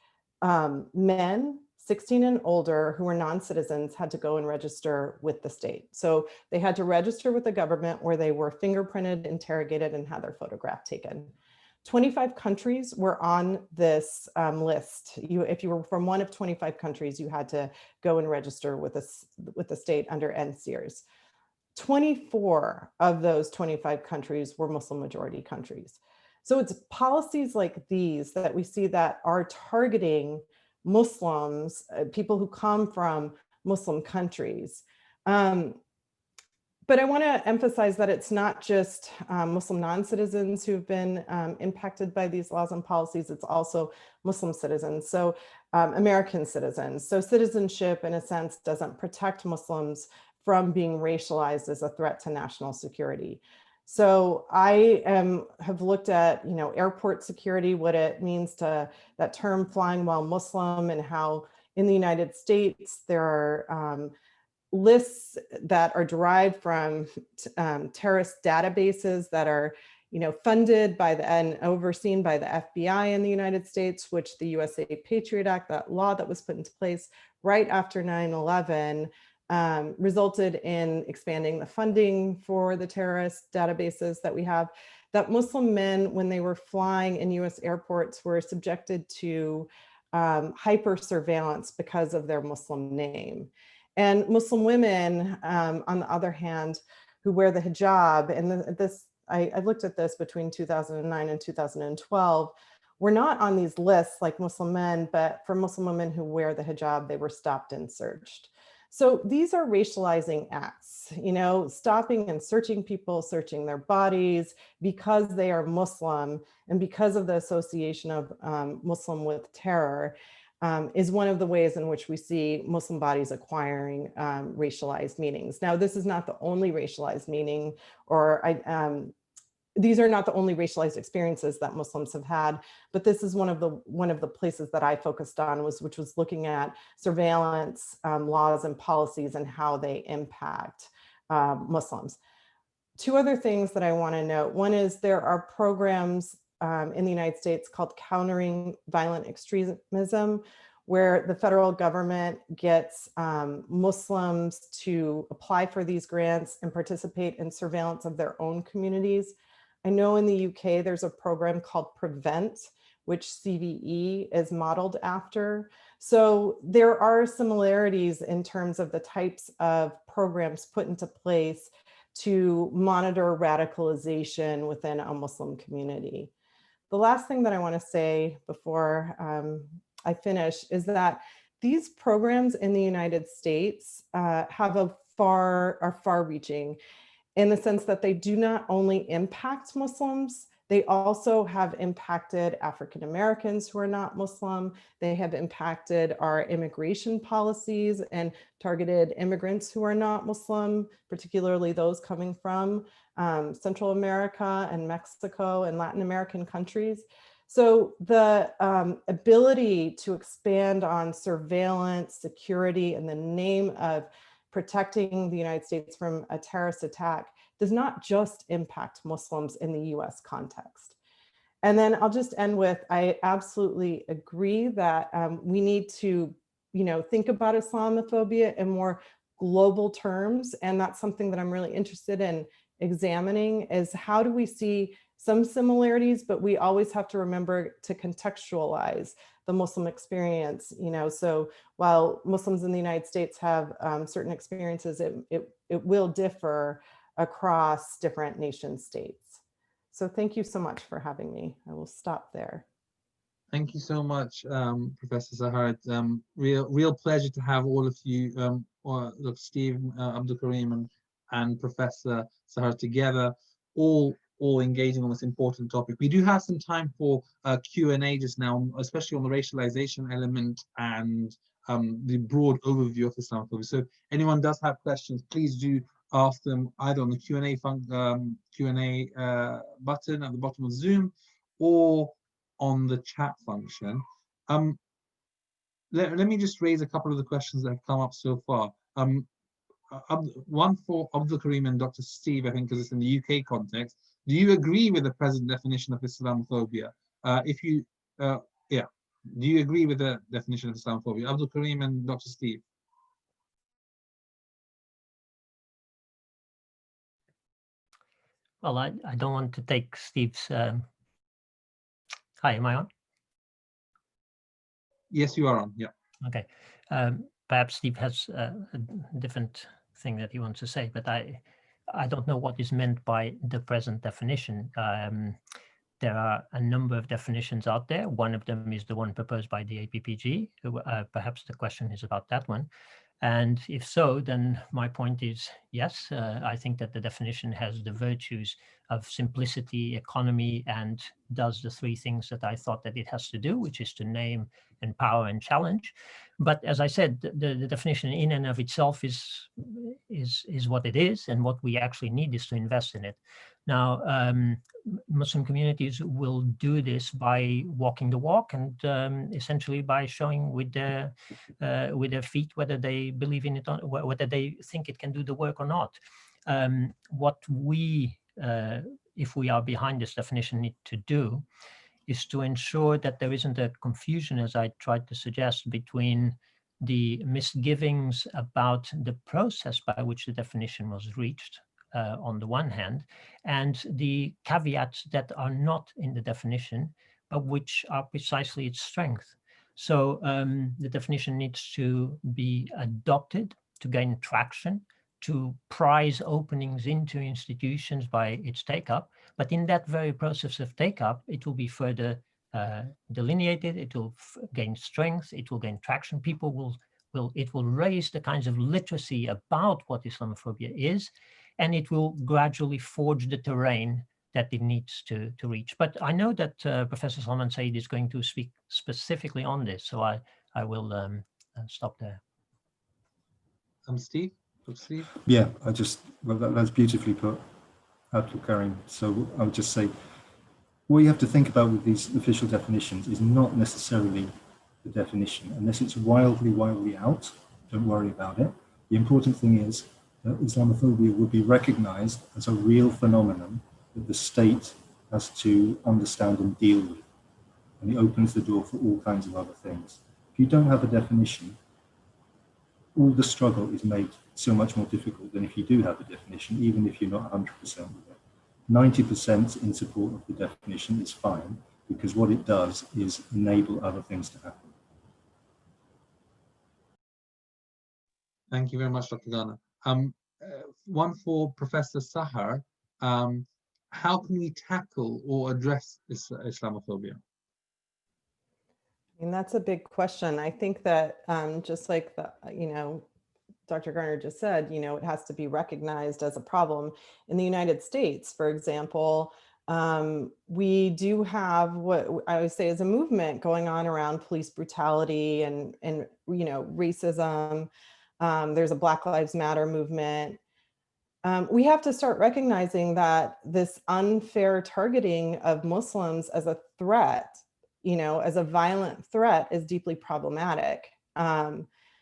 men 16 and older who were non-citizens had to go and register with the state. So they had to register with the government where they were fingerprinted, interrogated, and had their photograph taken. 25 countries were on this list. If you were from one of 25 countries, you had to go and register with the state under NSEERS. 24 of those 25 countries were Muslim majority countries. So it's policies like these that we see that are targeting Muslims, people who come from Muslim countries. But I want to emphasize that it's not just Muslim non-citizens who've been impacted by these laws and policies, it's also Muslim citizens, so American citizens. So citizenship, in a sense, doesn't protect Muslims from being racialized as a threat to national security. So I have looked at, you know, airport security, what it means to that term flying while Muslim, and how in the United States there are lists that are derived from terrorist databases that are, you know, funded by and overseen by the FBI in the United States, which the USA Patriot Act, that law that was put into place right after 9/11, resulted in expanding the funding for the terrorist databases that we have. That Muslim men, when they were flying in US airports, were subjected to hyper surveillance because of their Muslim name. And Muslim women, on the other hand, who wear the hijab, and I looked at this between 2009 and 2012, were not on these lists like Muslim men, but for Muslim women who wear the hijab, they were stopped and searched. So these are racializing acts, you know, stopping and searching people, searching their bodies because they are Muslim and because of the association of Muslim with terror. Is one of the ways in which we see Muslim bodies acquiring racialized meanings. Now, this is not the only racialized meaning, or these are not the only racialized experiences that Muslims have had, but this is one of the places that I focused on, which was looking at surveillance laws and policies and how they impact Muslims. Two other things that I want to note. One is there are programs in the United States called Countering Violent Extremism, where the federal government gets Muslims to apply for these grants and participate in surveillance of their own communities. I know in the UK, there's a program called Prevent, which CVE is modeled after. So there are similarities in terms of the types of programs put into place to monitor radicalization within a Muslim community. The last thing that I want to say before I finish is that these programs in the United States are far-reaching in the sense that they do not only impact Muslims, they also have impacted African Americans who are not Muslim. They have impacted our immigration policies and targeted immigrants who are not Muslim, particularly those coming from Central America and Mexico and Latin American countries. So the ability to expand on surveillance, security, in the name of protecting the United States from a terrorist attack does not just impact Muslims in the US context. And then I'll just end with, I absolutely agree that we need to, think about Islamophobia in more global terms. And that's something that I'm really interested in examining, is how do we see some similarities, but we always have to remember to contextualize the Muslim experience. So while Muslims in the United States have certain experiences, it will differ across different nation states. So thank you so much for having me. I will stop there. Thank you so much, Professor Sahar. Real pleasure to have all of you, Dr. Steve, Abdul Karim, and Professor Sahar together, all engaging on this important topic. We do have some time for Q&A just now, especially on the racialization element and the broad overview of Islamophobia. So if anyone does have questions, please do ask them either on the Q&A button at the bottom of Zoom or on the chat function. Let me just raise a couple of the questions that have come up so far. One for Abdul Karim and Dr. Steve, I think, because it's in the UK context. Do you agree with the present definition of Islamophobia? Do you agree with the definition of Islamophobia? Abdul Karim and Dr. Steve. Well, I don't want to take Steve's... Hi, am I on? Yes, you are on, yeah. Okay. Perhaps Steve has a different thing that he wants to say, but I don't know what is meant by the present definition. There are a number of definitions out there. One of them is the one proposed by the APPG. Perhaps the question is about that one. And if so, then my point is, yes, I think that the definition has the virtues of simplicity, economy, and does the three things that I thought that it has to do, which is to name, empower, and challenge. But as I said, the definition in and of itself is what it is, and what we actually need is to invest in it. Now, Muslim communities will do this by walking the walk and essentially by showing with their feet whether they believe in it, or whether they think it can do the work or not. What we, if we are behind this definition, need to do is to ensure that there isn't a confusion, as I tried to suggest, between the misgivings about the process by which the definition was reached, on the one hand, and the caveats that are not in the definition, but which are precisely its strength. So the definition needs to be adopted to gain traction, to prize openings into institutions by its take-up. But in that very process of take-up, it will be further delineated, it will gain strength, it will gain traction. People it will raise the kinds of literacy about what Islamophobia is, and it will gradually forge the terrain that it needs to reach. But I know that Professor Salman Said is going to speak specifically on this, so I will stop there. Steve? Steve? Yeah, that's beautifully put, Abdul Karim. So I would just say, what you have to think about with these official definitions is not necessarily the definition. Unless it's wildly out, don't worry about it. The important thing is that Islamophobia will be recognized as a real phenomenon that the state has to understand and deal with. And it opens the door for all kinds of other things. If you don't have a definition, all the struggle is made so much more difficult than if you do have a definition, even if you're not 100% with it. 90% in support of the definition is fine. because what it does is enable other things to happen. Thank you very much, Dr. Garner. One for Professor Sahar. How can we tackle or address Islamophobia? And that's a big question. I think that just like Dr. Garner just said, it has to be recognized as a problem. In the United States, for example, we do have what I would say is a movement going on around police brutality and racism. There's a Black Lives Matter movement. We have to start recognizing that this unfair targeting of Muslims as a threat, as a violent threat, is deeply problematic.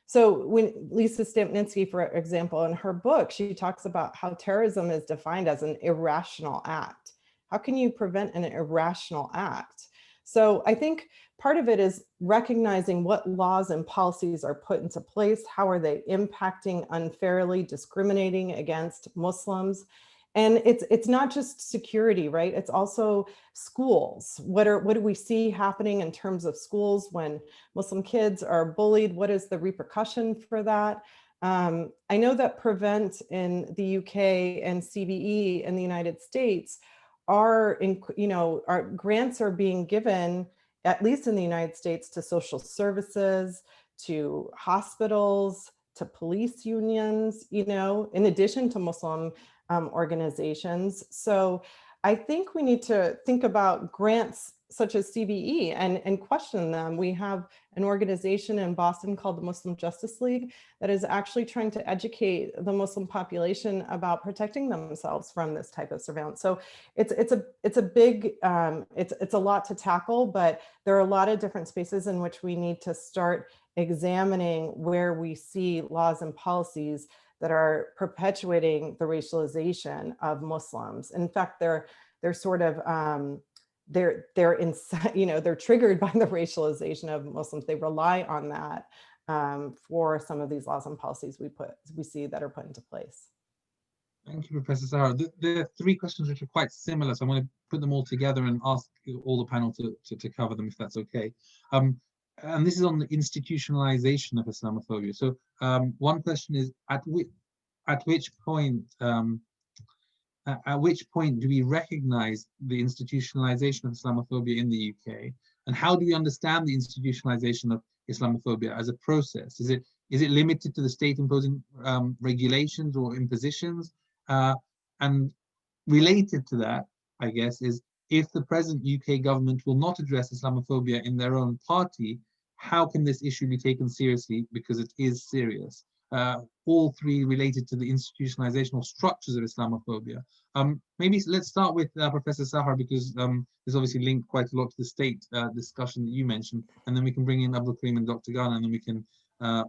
So when Lisa Stampnitzky, for example, in her book, she talks about how terrorism is defined as an irrational act. How can you prevent an irrational act? So I think part of it is recognizing what laws and policies are put into place. How are they impacting unfairly, discriminating against Muslims? And it's not just security, right? It's also schools. What do we see happening in terms of schools when Muslim kids are bullied? What is the repercussion for that? I know that Prevent in the UK and CBE in the United States our grants are being given, at least in the United States, to social services, to hospitals, to police unions, in addition to Muslim organizations. So I think we need to think about grants such as CBE and question them. We have an organization in Boston called the Muslim Justice League that is actually trying to educate the Muslim population about protecting themselves from this type of surveillance. So it's a big, it's a lot to tackle, but there are a lot of different spaces in which we need to start examining where we see laws and policies that are perpetuating the racialization of Muslims. In fact, they're sort of they're triggered by the racialization of Muslims. They rely on that for some of these laws and policies we see that are put into place. Thank you, Professor Sahar. There are three questions which are quite similar, so I'm going to put them all together and ask all the panel to cover them, if that's okay. And this is on the institutionalization of Islamophobia. So one question is, at which point do we recognize the institutionalization of Islamophobia in the UK, and how do we understand the institutionalization of Islamophobia as a process? Is it limited to the state imposing regulations or impositions? And related to that, I guess, is if the present UK government will not address Islamophobia in their own party, how can this issue be taken seriously? Because it is serious. All three related to the institutionalizational structures of Islamophobia. Maybe let's start with Professor Sahar, because there's obviously linked quite a lot to the state discussion that you mentioned, and then we can bring in Abdul Karim and Dr. Garner, and then we can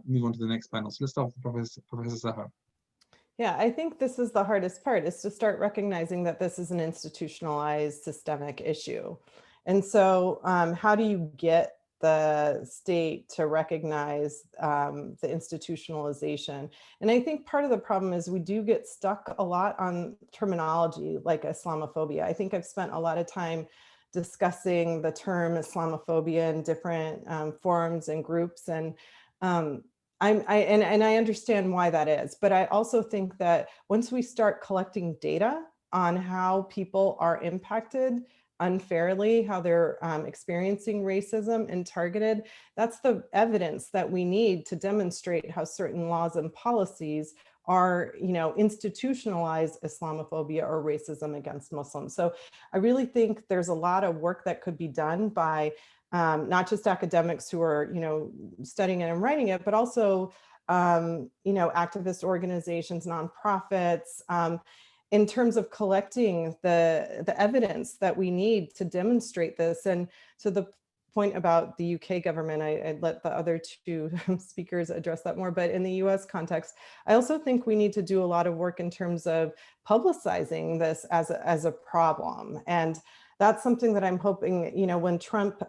move on to the next panel. So let's start with Professor Sahar. Yeah, I think this is the hardest part, is to start recognizing that this is an institutionalized systemic issue. And so how do you get the state to recognize the institutionalization? And I think part of the problem is we do get stuck a lot on terminology like Islamophobia. I think I've spent a lot of time discussing the term Islamophobia in different forums and groups, and I understand why that is, but I also think that once we start collecting data on how people are impacted unfairly, how they're experiencing racism and targeted, that's the evidence that we need to demonstrate how certain laws and policies are, institutionalized Islamophobia or racism against Muslims. So I really think there's a lot of work that could be done by not just academics who are, studying it and writing it, but also, activist organizations, nonprofits, in terms of collecting the evidence that we need to demonstrate this. And to the point about the UK government, I'd let the other two speakers address that more, but in the US context, I also think we need to do a lot of work in terms of publicizing this as a problem. And that's something that I'm hoping, when Trump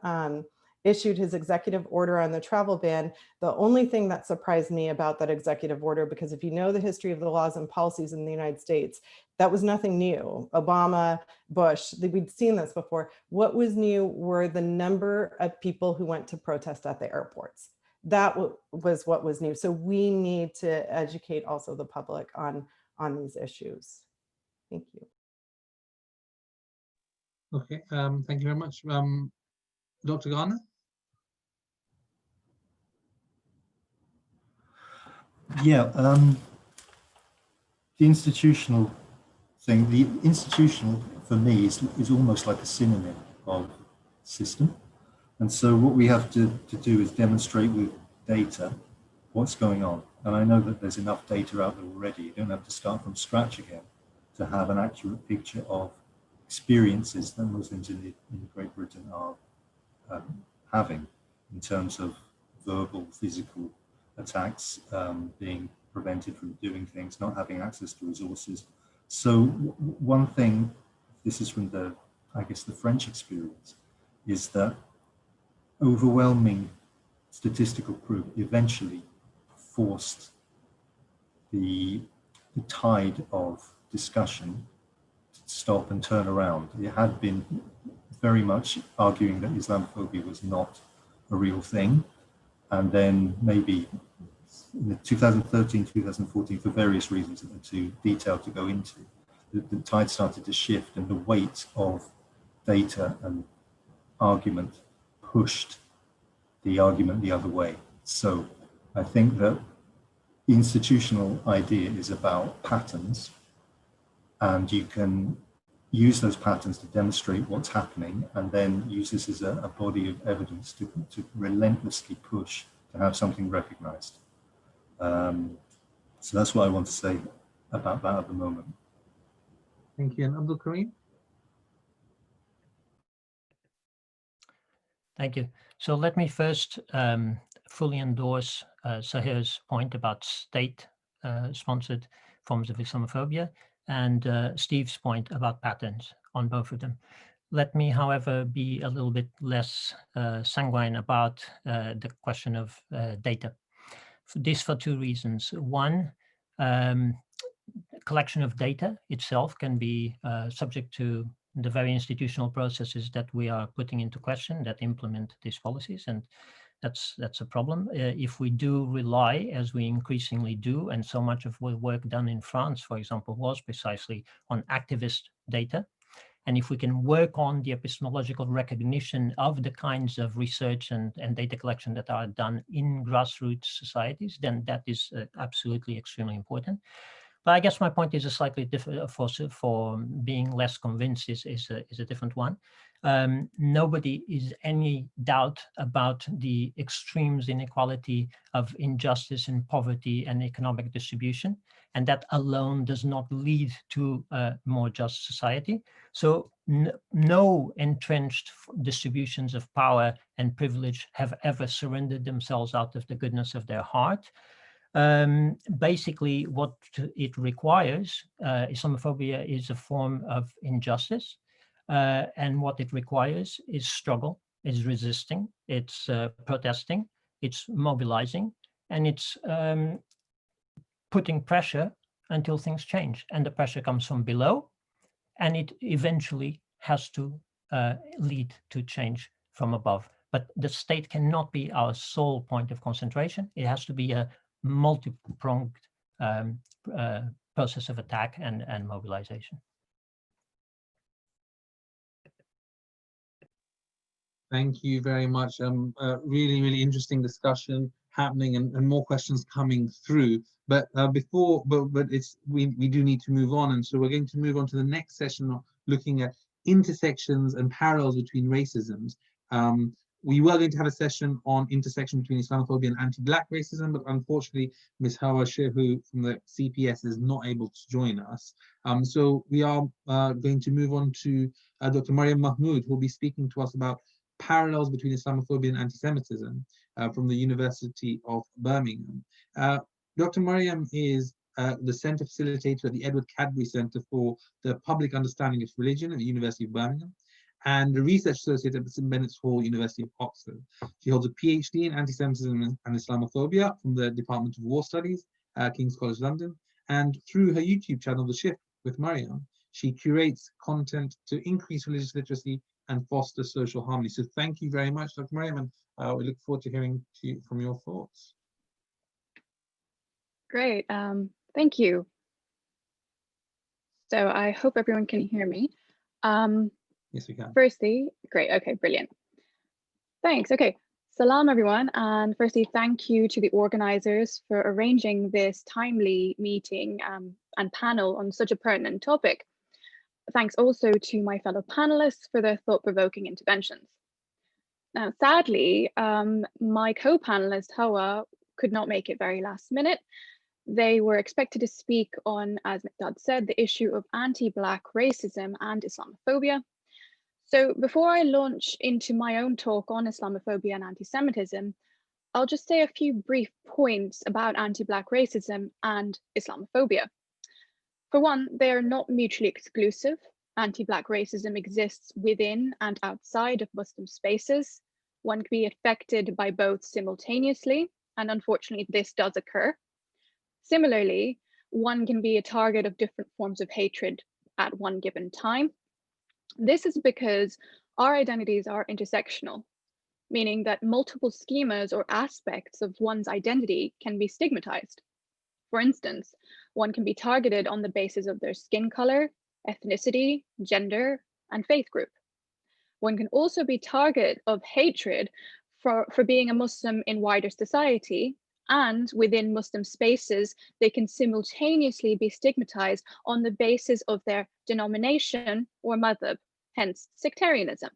issued his executive order on the travel ban. The only thing that surprised me about that executive order, because if you know the history of the laws and policies in the United States, that was nothing new. Obama, Bush, we'd seen this before. What was new were the number of people who went to protest at the airports. That was what was new. So we need to educate also the public on these issues. Thank you. Okay, thank you very much. Dr. Garner? Yeah, the institutional thing, the institutional for me is almost like a synonym of system. And so what we have to do is demonstrate with data what's going on. And I know that there's enough data out there already. You don't have to start from scratch again to have an accurate picture of experiences that Muslims in Great Britain are having in terms of verbal, physical attacks, being prevented from doing things, not having access to resources. So one thing, this is from the, I guess, the French experience, is that overwhelming statistical proof eventually forced the tide of discussion to stop and turn around. It had been very much arguing that Islamophobia was not a real thing. And then maybe in 2013, 2014, for various reasons that are too detailed to go into, the tide started to shift and the weight of data and argument pushed the argument the other way. So I think that the institutional idea is about patterns, and you can use those patterns to demonstrate what's happening, and then use this as a body of evidence to relentlessly push to have something recognized. So that's what I want to say about that at the moment. Thank you. And Abdul Karim? Thank you. So let me first fully endorse Sahir's point about state-sponsored forms of Islamophobia and Steve's point about patterns on both of them. Let me, however, be a little bit less sanguine about the question of data. This for two reasons. One, collection of data itself can be subject to the very institutional processes that we are putting into question that implement these policies, and that's a problem. If we do rely, as we increasingly do, and so much of the work done in France, for example, was precisely on activist data, and if we can work on the epistemological recognition of the kinds of research and data collection that are done in grassroots societies, then that is absolutely extremely important. But I guess my point is a slightly different, for being less convinced is a different one. Nobody is any doubt about the extremes inequality of injustice and poverty and economic distribution, and that alone does not lead to a more just society. So no entrenched distributions of power and privilege have ever surrendered themselves out of the goodness of their heart. Basically, what it requires, Islamophobia is a form of injustice, and what it requires is struggle, is resisting, it's protesting, it's mobilizing, and it's putting pressure until things change. And the pressure comes from below, and it eventually has to lead to change from above. But the state cannot be our sole point of concentration. It has to be a multi-pronged process of attack and mobilization. Thank you very much. Really, really interesting discussion happening, and more questions coming through. But we do need to move on, and so we're going to move on to the next session, looking at intersections and parallels between racisms. We were going to have a session on intersection between Islamophobia and anti-Black racism, but unfortunately, Ms. Hawa Shehu from the CPS is not able to join us. So we are going to move on to Dr. Maryyum Mehmood, who will be speaking to us about parallels between Islamophobia and anti-Semitism from the University of Birmingham. Dr. Maryyum is the Center Facilitator at the Edward Cadbury Center for the Public Understanding of Religion at the University of Birmingham. and a research associate at the St Bennett's Hall, University of Oxford. She holds a PhD in Anti-Semitism and Islamophobia from the Department of War Studies, King's College London, and through her YouTube channel, The Shift with Maryyum, she curates content to increase religious literacy and foster social harmony. So thank you very much, Dr. Maryyum, and we look forward to hearing from your thoughts. Great, thank you. So I hope everyone can hear me. Yes, we can. Firstly, great, okay, brilliant. Thanks, okay. Salam everyone, and firstly, thank you to the organizers for arranging this timely meeting and panel on such a pertinent topic. Thanks also to my fellow panelists for their thought-provoking interventions. Now, sadly, my co-panelist, Hawa, could not make it very last minute. They were expected to speak on, as Miqdad said, the issue of anti-Black racism and Islamophobia. So before I launch into my own talk on Islamophobia and anti-Semitism, I'll just say a few brief points about anti-Black racism and Islamophobia. For one, they are not mutually exclusive. Anti-Black racism exists within and outside of Muslim spaces. One can be affected by both simultaneously, and unfortunately this does occur. Similarly, one can be a target of different forms of hatred at one given time. This is because our identities are intersectional, meaning that multiple schemas or aspects of one's identity can be stigmatized. For instance, one can be targeted on the basis of their skin color, ethnicity, gender, and faith group. One can also be target of hatred for being a Muslim in wider society, and within Muslim spaces, they can simultaneously be stigmatized on the basis of their denomination or madhab, hence sectarianism.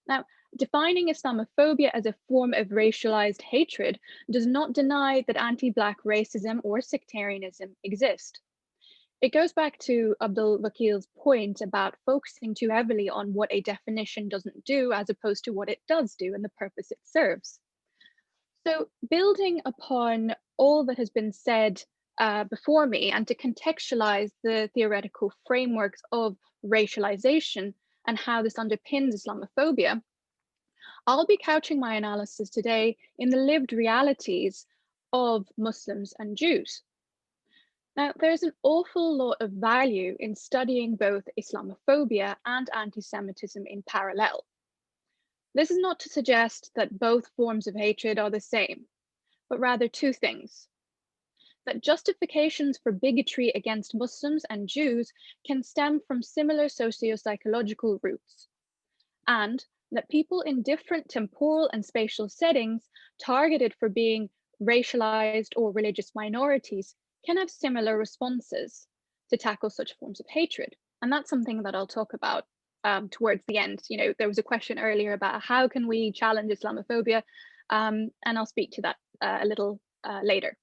Now, defining Islamophobia as a form of racialized hatred does not deny that anti-Black racism or sectarianism exist. It goes back to Abdul Wakil's point about focusing too heavily on what a definition doesn't do as opposed to what it does do and the purpose it serves. So building upon all that has been said before me and to contextualize the theoretical frameworks of racialization and how this underpins Islamophobia, I'll be couching my analysis today in the lived realities of Muslims and Jews. Now, there's an awful lot of value in studying both Islamophobia and anti-Semitism in parallel. This is not to suggest that both forms of hatred are the same, but rather two things. That justifications for bigotry against Muslims and Jews can stem from similar socio-psychological roots, and that people in different temporal and spatial settings targeted for being racialized or religious minorities can have similar responses to tackle such forms of hatred. And that's something that I'll talk about towards the end. You know, there was a question earlier about how can we challenge Islamophobia, and I'll speak to that a little later.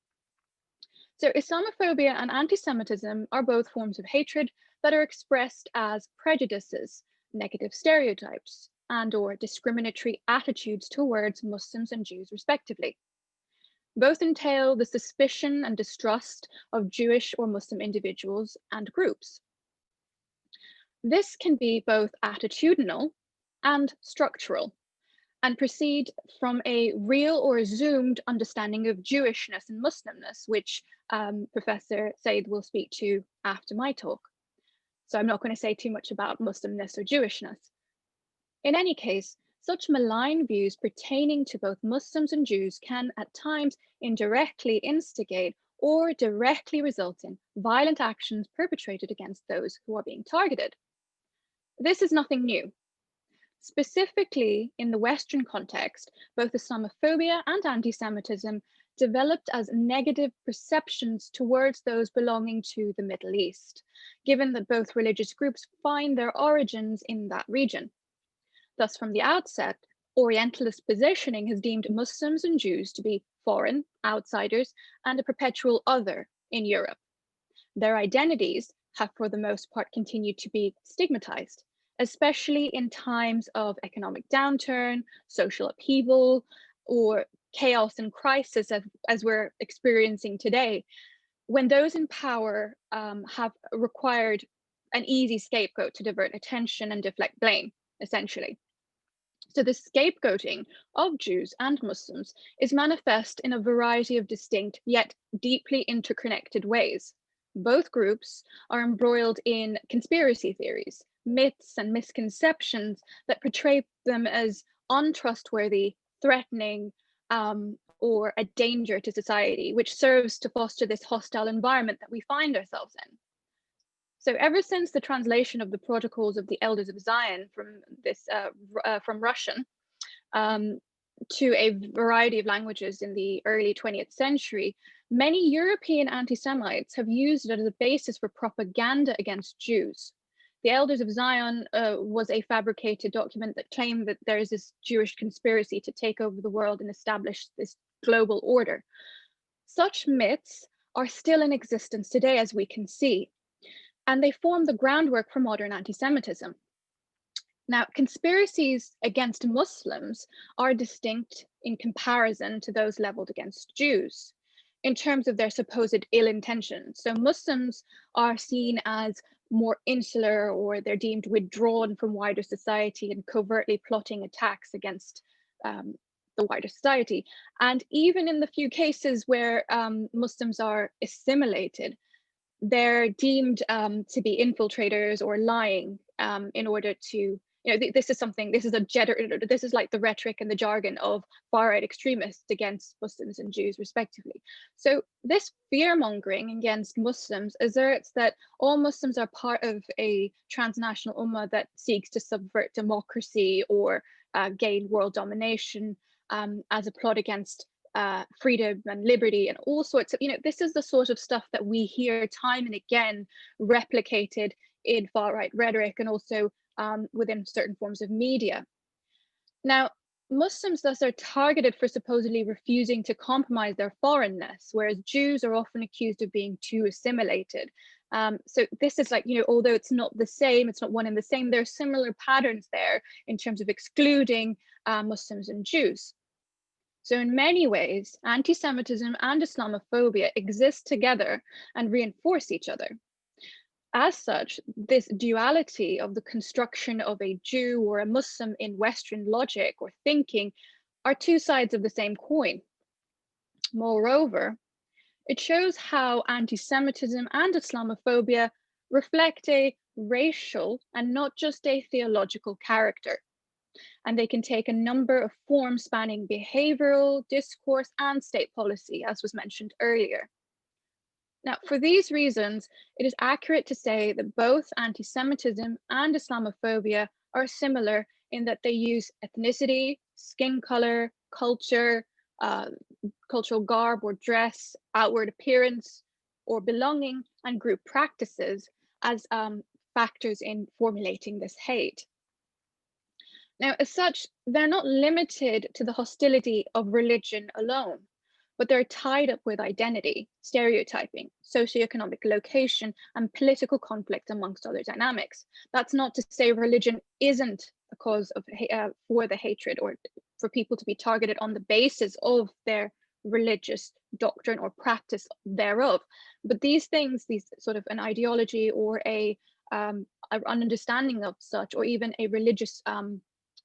So Islamophobia and anti-Semitism are both forms of hatred that are expressed as prejudices, negative stereotypes, and or discriminatory attitudes towards Muslims and Jews respectively. Both entail the suspicion and distrust of Jewish or Muslim individuals and groups. This can be both attitudinal and structural, and proceed from a real or assumed understanding of Jewishness and Muslimness, which Professor Said will speak to after my talk. So I'm not going to say too much about Muslimness or Jewishness. In any case, such malign views pertaining to both Muslims and Jews can at times indirectly instigate or directly result in violent actions perpetrated against those who are being targeted. This is nothing new. Specifically in the Western context, both Islamophobia and anti-Semitism developed as negative perceptions towards those belonging to the Middle East, given that both religious groups find their origins in that region. Thus, from the outset, Orientalist positioning has deemed Muslims and Jews to be foreign, outsiders, and a perpetual other in Europe. Their identities have, for the most part, continued to be stigmatized, especially in times of economic downturn, social upheaval, or chaos and crisis as we're experiencing today, when those in power have required an easy scapegoat to divert attention and deflect blame. essentially. So the scapegoating of Jews and Muslims is manifest in a variety of distinct yet deeply interconnected ways. Both groups are embroiled in conspiracy theories, myths, and misconceptions that portray them as untrustworthy, threatening, or a danger to society, which serves to foster this hostile environment that we find ourselves in. So ever since the translation of the Protocols of the Elders of Zion from Russian to a variety of languages in the early 20th century, many European anti-Semites have used it as a basis for propaganda against Jews. The Elders of Zion was a fabricated document that claimed that there is this Jewish conspiracy to take over the world and establish this global order. Such myths are still in existence today, as we can see, and they form the groundwork for modern anti-Semitism. Now, conspiracies against Muslims are distinct in comparison to those leveled against Jews in terms of their supposed ill intentions. So Muslims are seen as more insular, or they're deemed withdrawn from wider society and covertly plotting attacks against the wider society. And even in the few cases where Muslims are assimilated, they're deemed to be infiltrators or lying in order to, this is like the rhetoric and the jargon of far-right extremists against Muslims and Jews respectively. So this fear-mongering against Muslims asserts that all Muslims are part of a transnational ummah that seeks to subvert democracy or gain world domination as a plot against freedom and liberty and all sorts of, this is the sort of stuff that we hear time and again replicated in far-right rhetoric and also within certain forms of media. Now, Muslims thus are targeted for supposedly refusing to compromise their foreignness, whereas Jews are often accused of being too assimilated. So this is like, although it's not the same, it's not one and the same, there are similar patterns there in terms of excluding Muslims and Jews. So in many ways, anti-Semitism and Islamophobia exist together and reinforce each other. As such, this duality of the construction of a Jew or a Muslim in Western logic or thinking are two sides of the same coin. Moreover, it shows how anti-Semitism and Islamophobia reflect a racial and not just a theological character. And they can take a number of forms spanning behavioral, discourse, and state policy, as was mentioned earlier. Now, for these reasons, it is accurate to say that both anti-Semitism and Islamophobia are similar in that they use ethnicity, skin color, culture, cultural garb or dress, outward appearance, or belonging, and group practices as factors in formulating this hate. Now, as such, they're not limited to the hostility of religion alone, but they're tied up with identity, stereotyping, socioeconomic location, and political conflict, amongst other dynamics. That's not to say religion isn't a cause of for the hatred or for people to be targeted on the basis of their religious doctrine or practice thereof. But these things, these sort of an ideology or an understanding of such, or even a religious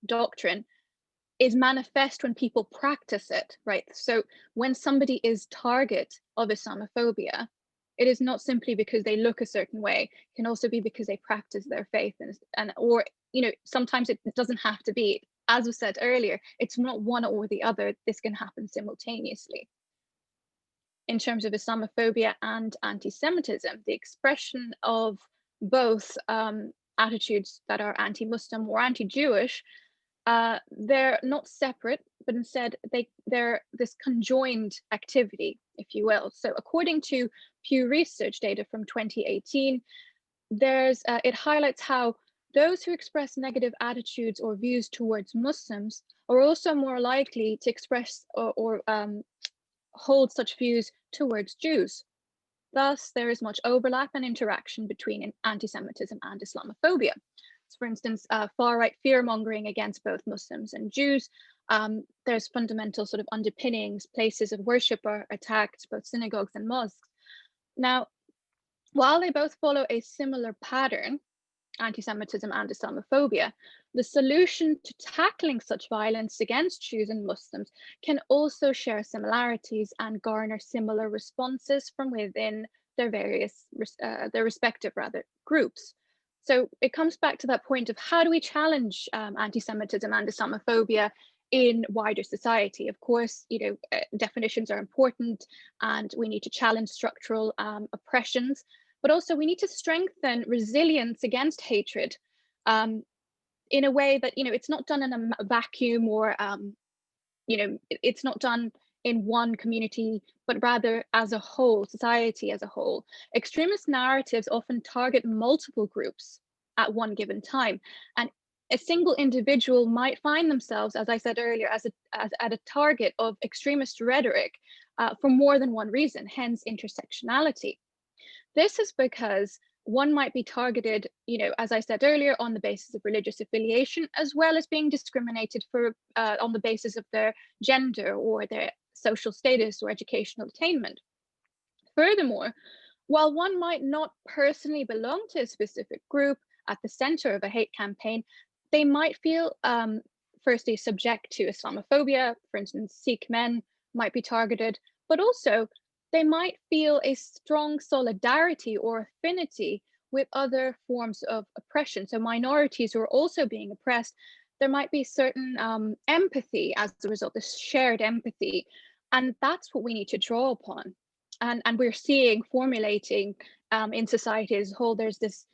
doctrine, is manifest when people practice it, right? So when somebody is target of Islamophobia, it is not simply because they look a certain way. It can also be because they practice their faith, or sometimes it doesn't have to be. As was said earlier, it's not one or the other. This can happen simultaneously. In terms of Islamophobia and anti-Semitism, the expression of both attitudes that are anti-Muslim or anti-Jewish, they're not separate, but instead they're this conjoined activity, if you will. So according to Pew Research data from 2018, it highlights how those who express negative attitudes or views towards Muslims are also more likely to express or hold such views towards Jews. Thus, there is much overlap and interaction between anti-Semitism and Islamophobia. So for instance, far-right fear-mongering against both Muslims and Jews. There's fundamental sort of underpinnings. Places of worship are attacked, both synagogues and mosques. Now, while they both follow a similar pattern, anti-Semitism and Islamophobia, the solution to tackling such violence against Jews and Muslims can also share similarities and garner similar responses from within their various, their respective groups. So it comes back to that point of how do we challenge anti-Semitism and Islamophobia in wider society? Of course, definitions are important, and we need to challenge structural oppressions, but also we need to strengthen resilience against hatred in a way that, it's not done in a vacuum, or, it's not done in one community, but rather as a whole, society as a whole. Extremist narratives often target multiple groups at one given time, and a single individual might find themselves, as I said earlier, as at a target of extremist rhetoric for more than one reason, hence intersectionality. This is because one might be targeted, as I said earlier, on the basis of religious affiliation, as well as being discriminated for on the basis of their gender or their social status or educational attainment. Furthermore, while one might not personally belong to a specific group at the center of a hate campaign, they might feel firstly subject to Islamophobia. For instance, Sikh men might be targeted, but also they might feel a strong solidarity or affinity with other forms of oppression. So minorities who are also being oppressed, there might be certain empathy as a result, this shared empathy. And that's what we need to draw upon. And we're seeing formulating in society as a whole, there's this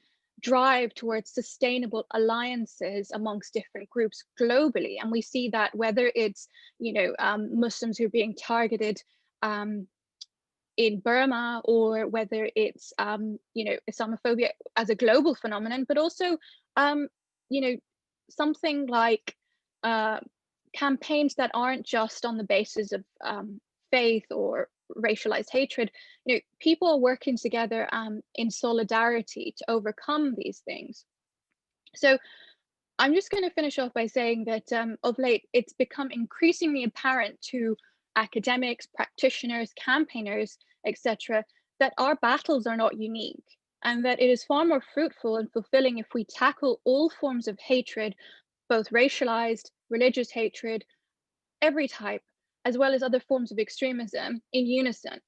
drive towards sustainable alliances amongst different groups globally. And we see that whether it's, Muslims who are being targeted in Burma, or whether it's, Islamophobia as a global phenomenon, but also, something like campaigns that aren't just on the basis of faith or racialized hatred. People are working together in solidarity to overcome these things. So I'm just going to finish off by saying that of late, it's become increasingly apparent to academics, practitioners, campaigners, etc., that our battles are not unique, and that it is far more fruitful and fulfilling if we tackle all forms of hatred, both racialized, religious hatred, every type, as well as other forms of extremism in unison.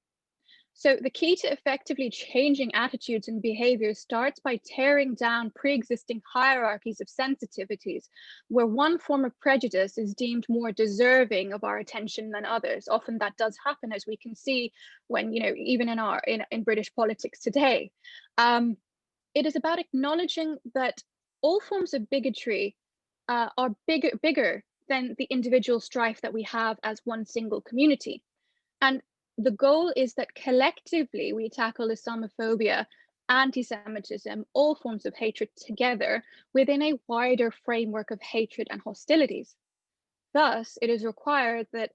So the key to effectively changing attitudes and behaviors starts by tearing down pre-existing hierarchies of sensitivities, where one form of prejudice is deemed more deserving of our attention than others. Often that does happen, as we can see when, even in British politics today. It is about acknowledging that all forms of bigotry are bigger than the individual strife that we have as one single community. And the goal is that collectively we tackle Islamophobia, anti-Semitism, all forms of hatred together within a wider framework of hatred and hostilities. Thus, it is required that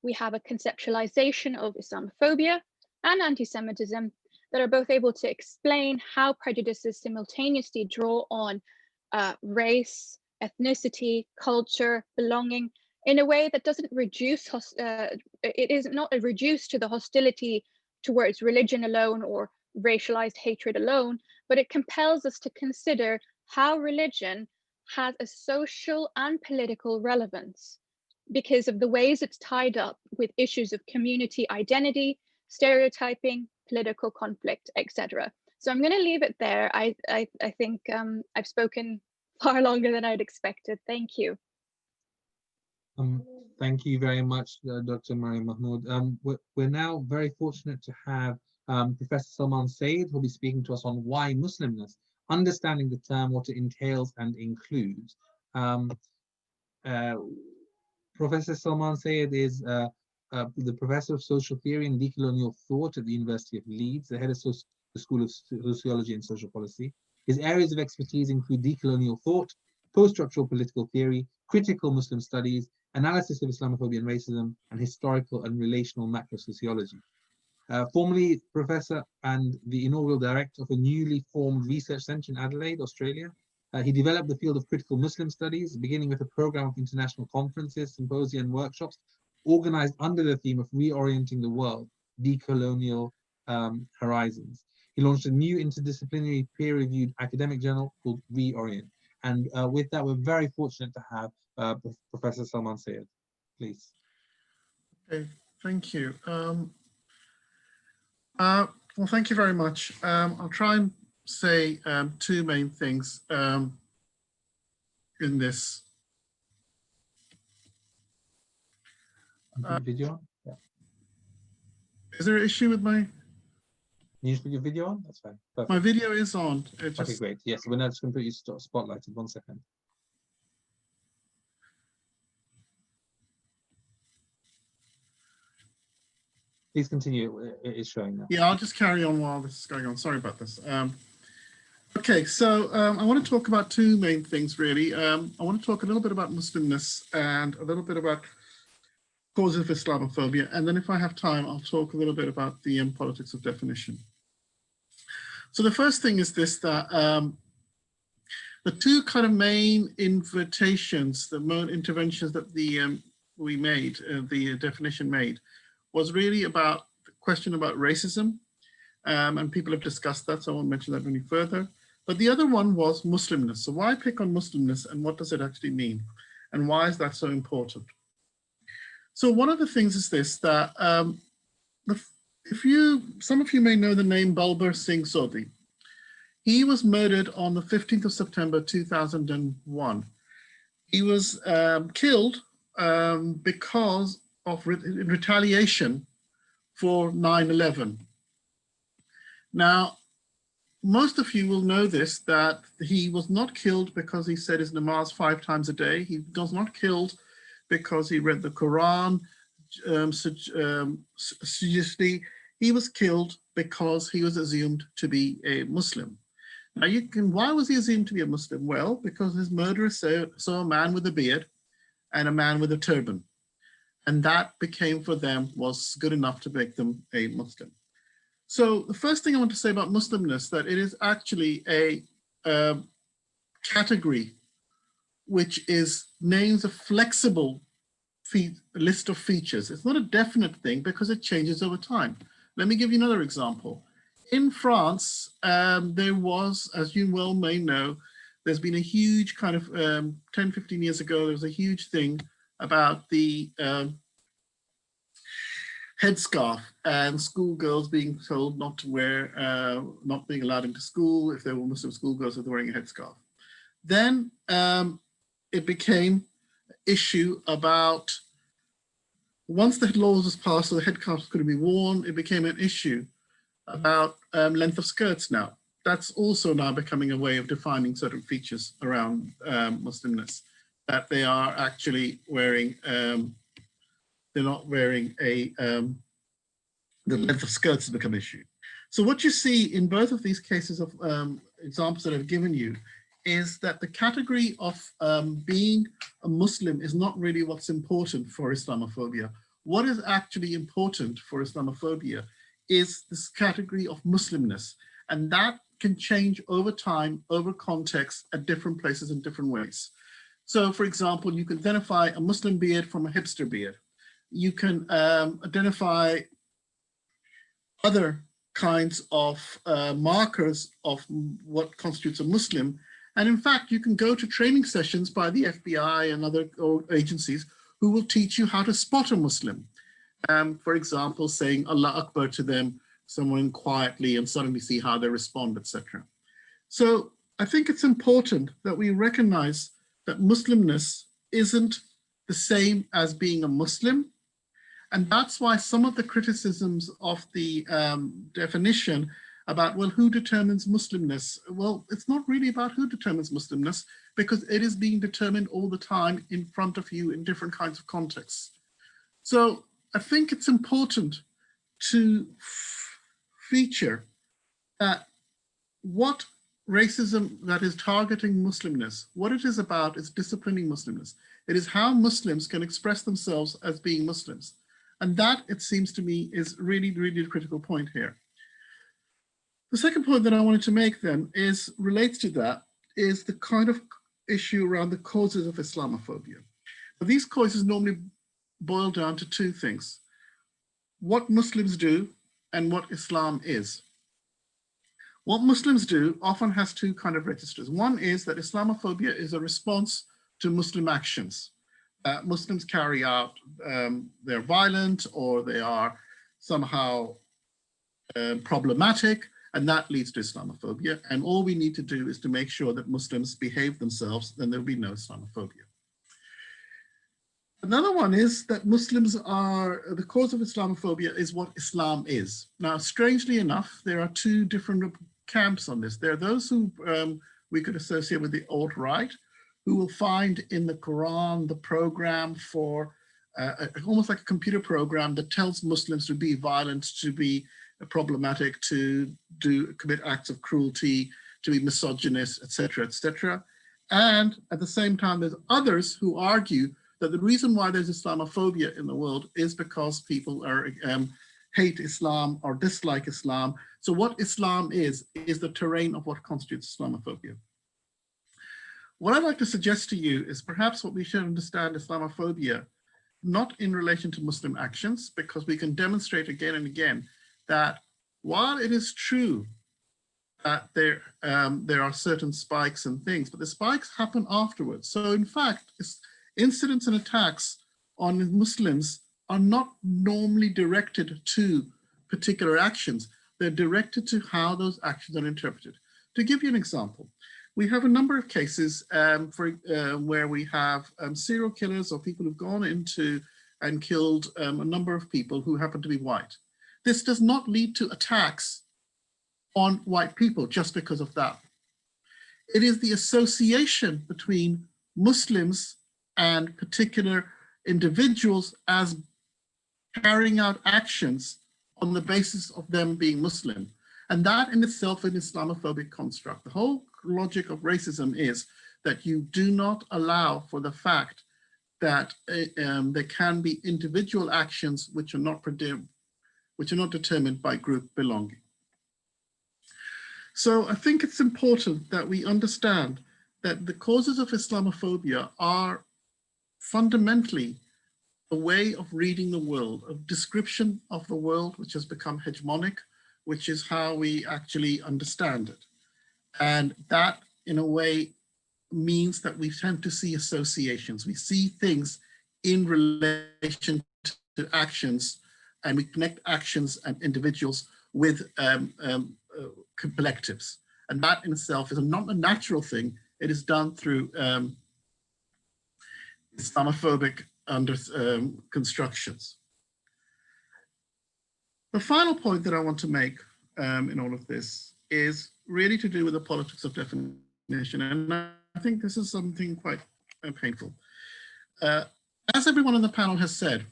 we have a conceptualization of Islamophobia and anti-Semitism that are both able to explain how prejudices simultaneously draw on race, ethnicity, culture, belonging, in a way that doesn't reduce, it is not reduced to the hostility towards religion alone or racialized hatred alone, but it compels us to consider how religion has a social and political relevance because of the ways it's tied up with issues of community identity, stereotyping, political conflict, etc. So I'm going to leave it there. I think I've spoken far longer than I'd expected. Thank you. Thank you very much, Dr. Maryyum Mehmood. We're now very fortunate to have Professor Salman Saeed, who'll be speaking to us on why Muslimness, understanding the term, what it entails and includes. Professor Salman Saeed is the Professor of Social Theory and Decolonial Thought at the University of Leeds, the head of the School of Sociology and Social Policy. His areas of expertise include decolonial thought, post-structural political theory, critical Muslim studies, analysis of Islamophobia and racism, and historical and relational macro-sociology. Formerly Professor and the inaugural Director of a newly formed research centre in Adelaide, Australia, he developed the field of critical Muslim studies, beginning with a program of international conferences, symposia, and workshops organized under the theme of reorienting the world, decolonial horizons. He launched a new interdisciplinary peer-reviewed academic journal called Reorient. And with that, we're very fortunate to have Professor Salman Syed. Please. Okay, thank you. Well, thank you very much. I'll try and say two main things in this. Video on? Yeah. Is there an issue with my? Can you just put your video on? That's fine. Perfect. My video is on. Okay, great. Yes, we're now just going to put you spotlighted. 1 second. Please continue. It is showing now. Yeah, I'll just carry on while this is going on. Sorry about this. Okay, so I want to talk about two main things, really. I want to talk a little bit about Muslimness and a little bit about causes of Islamophobia. And then if I have time, I'll talk a little bit about the politics of definition. So the first thing is this, that the two kind of main invitations, the main interventions that we made, the definition made, was really about the question about racism. And people have discussed that, so I won't mention that any further. But the other one was Muslimness. So why pick on Muslimness and what does it actually mean? And why is that so important? So one of the things is this, that some of you may know the name Balbar Singh Sodhi. He was murdered on the 15th of September, 2001. He was killed because of retaliation for 9/11. Now, most of you will know this, that he was not killed because he said his namaz 5 times a day. He was not killed because he read the Quran seriously. He was killed because he was assumed to be a Muslim. Now why was he assumed to be a Muslim? Well, because his murderer saw a man with a beard and a man with a turban. And that became for them was good enough to make them a Muslim. So the first thing I want to say about Muslimness, that it is actually a category which names a flexible list of features. It's not a definite thing because it changes over time. Let me give you another example. In France, there was, as you well may know, there's been a huge kind of 10, 15 years ago, there was a huge thing about the headscarf and schoolgirls being told not to wear, not being allowed into school if they were Muslim schoolgirls if they're wearing a headscarf. Then it became an issue about, once the laws was passed so the headscarf couldn't be worn, it became an issue about length of skirts now. That's also now becoming a way of defining certain features around Muslimness, that they are actually wearing, they're not wearing the length of skirts has become an issue. So what you see in both of these cases of examples that I've given you is that the category of being a Muslim is not really what's important for Islamophobia. What is actually important for Islamophobia is this category of Muslimness, and that can change over time, over context, at different places in different ways. So for example, you can identify a Muslim beard from a hipster beard. You can identify other kinds of markers of what constitutes a Muslim. And in fact, you can go to training sessions by the FBI and other agencies who will teach you how to spot a Muslim. For example, saying Allah Akbar to them, someone quietly, and suddenly see how they respond, etc. So I think it's important that we recognize that Muslimness isn't the same as being a Muslim. And that's why some of the criticisms of the definition about, well, who determines Muslimness? Well, it's not really about who determines Muslimness, because it is being determined all the time in front of you in different kinds of contexts. So I think it's important to feature that what racism that is targeting Muslimness, what it is about is disciplining Muslimness. It is how Muslims can express themselves as being Muslims. And that, it seems to me, is really, really a critical point here. The second point that I wanted to make then relates to that, is the kind of issue around the causes of Islamophobia. But these causes normally boil down to two things: what Muslims do and what Islam is. What Muslims do often has two kind of registers. One is that Islamophobia is a response to Muslim actions. Muslims carry out, they're violent or they are somehow problematic, and that leads to Islamophobia. And all we need to do is to make sure that Muslims behave themselves, then there'll be no Islamophobia. Another one is that Muslims are, the cause of Islamophobia is what Islam is. Now, strangely enough, there are two different camps on this. There are those who we could associate with the alt-right, who will find in the Quran the program for almost like a computer program that tells Muslims to be violent, to be problematic, to commit acts of cruelty, to be misogynist, etc., etc. And at the same time, there's others who argue that the reason why there's Islamophobia in the world is because people are hate Islam or dislike Islam. So what Islam is the terrain of what constitutes Islamophobia. What I'd like to suggest to you is perhaps what we should understand Islamophobia, not in relation to Muslim actions, because we can demonstrate again and again that while it is true that there are certain spikes and things, but the spikes happen afterwards. So in fact, incidents and attacks on Muslims are not normally directed to particular actions. They're directed to how those actions are interpreted. To give you an example, we have a number of cases where we have serial killers or people who've gone into and killed a number of people who happen to be white. This does not lead to attacks on white people just because of that. It is the association between Muslims and particular individuals as carrying out actions on the basis of them being Muslim. And that in itself is an Islamophobic construct. The whole logic of racism is that you do not allow for the fact that there can be individual actions which are not determined by group belonging. So I think it's important that we understand that the causes of Islamophobia are fundamentally a way of reading the world, a description of the world which has become hegemonic, which is how we actually understand it. And that, in a way, means that we tend to see associations. We see things in relation to actions, and we connect actions and individuals with collectives. And that in itself is not a natural thing. It is done through Islamophobic constructions. The final point that I want to make in all of this is really to do with the politics of definition. And I think this is something quite painful. As everyone on the panel has said,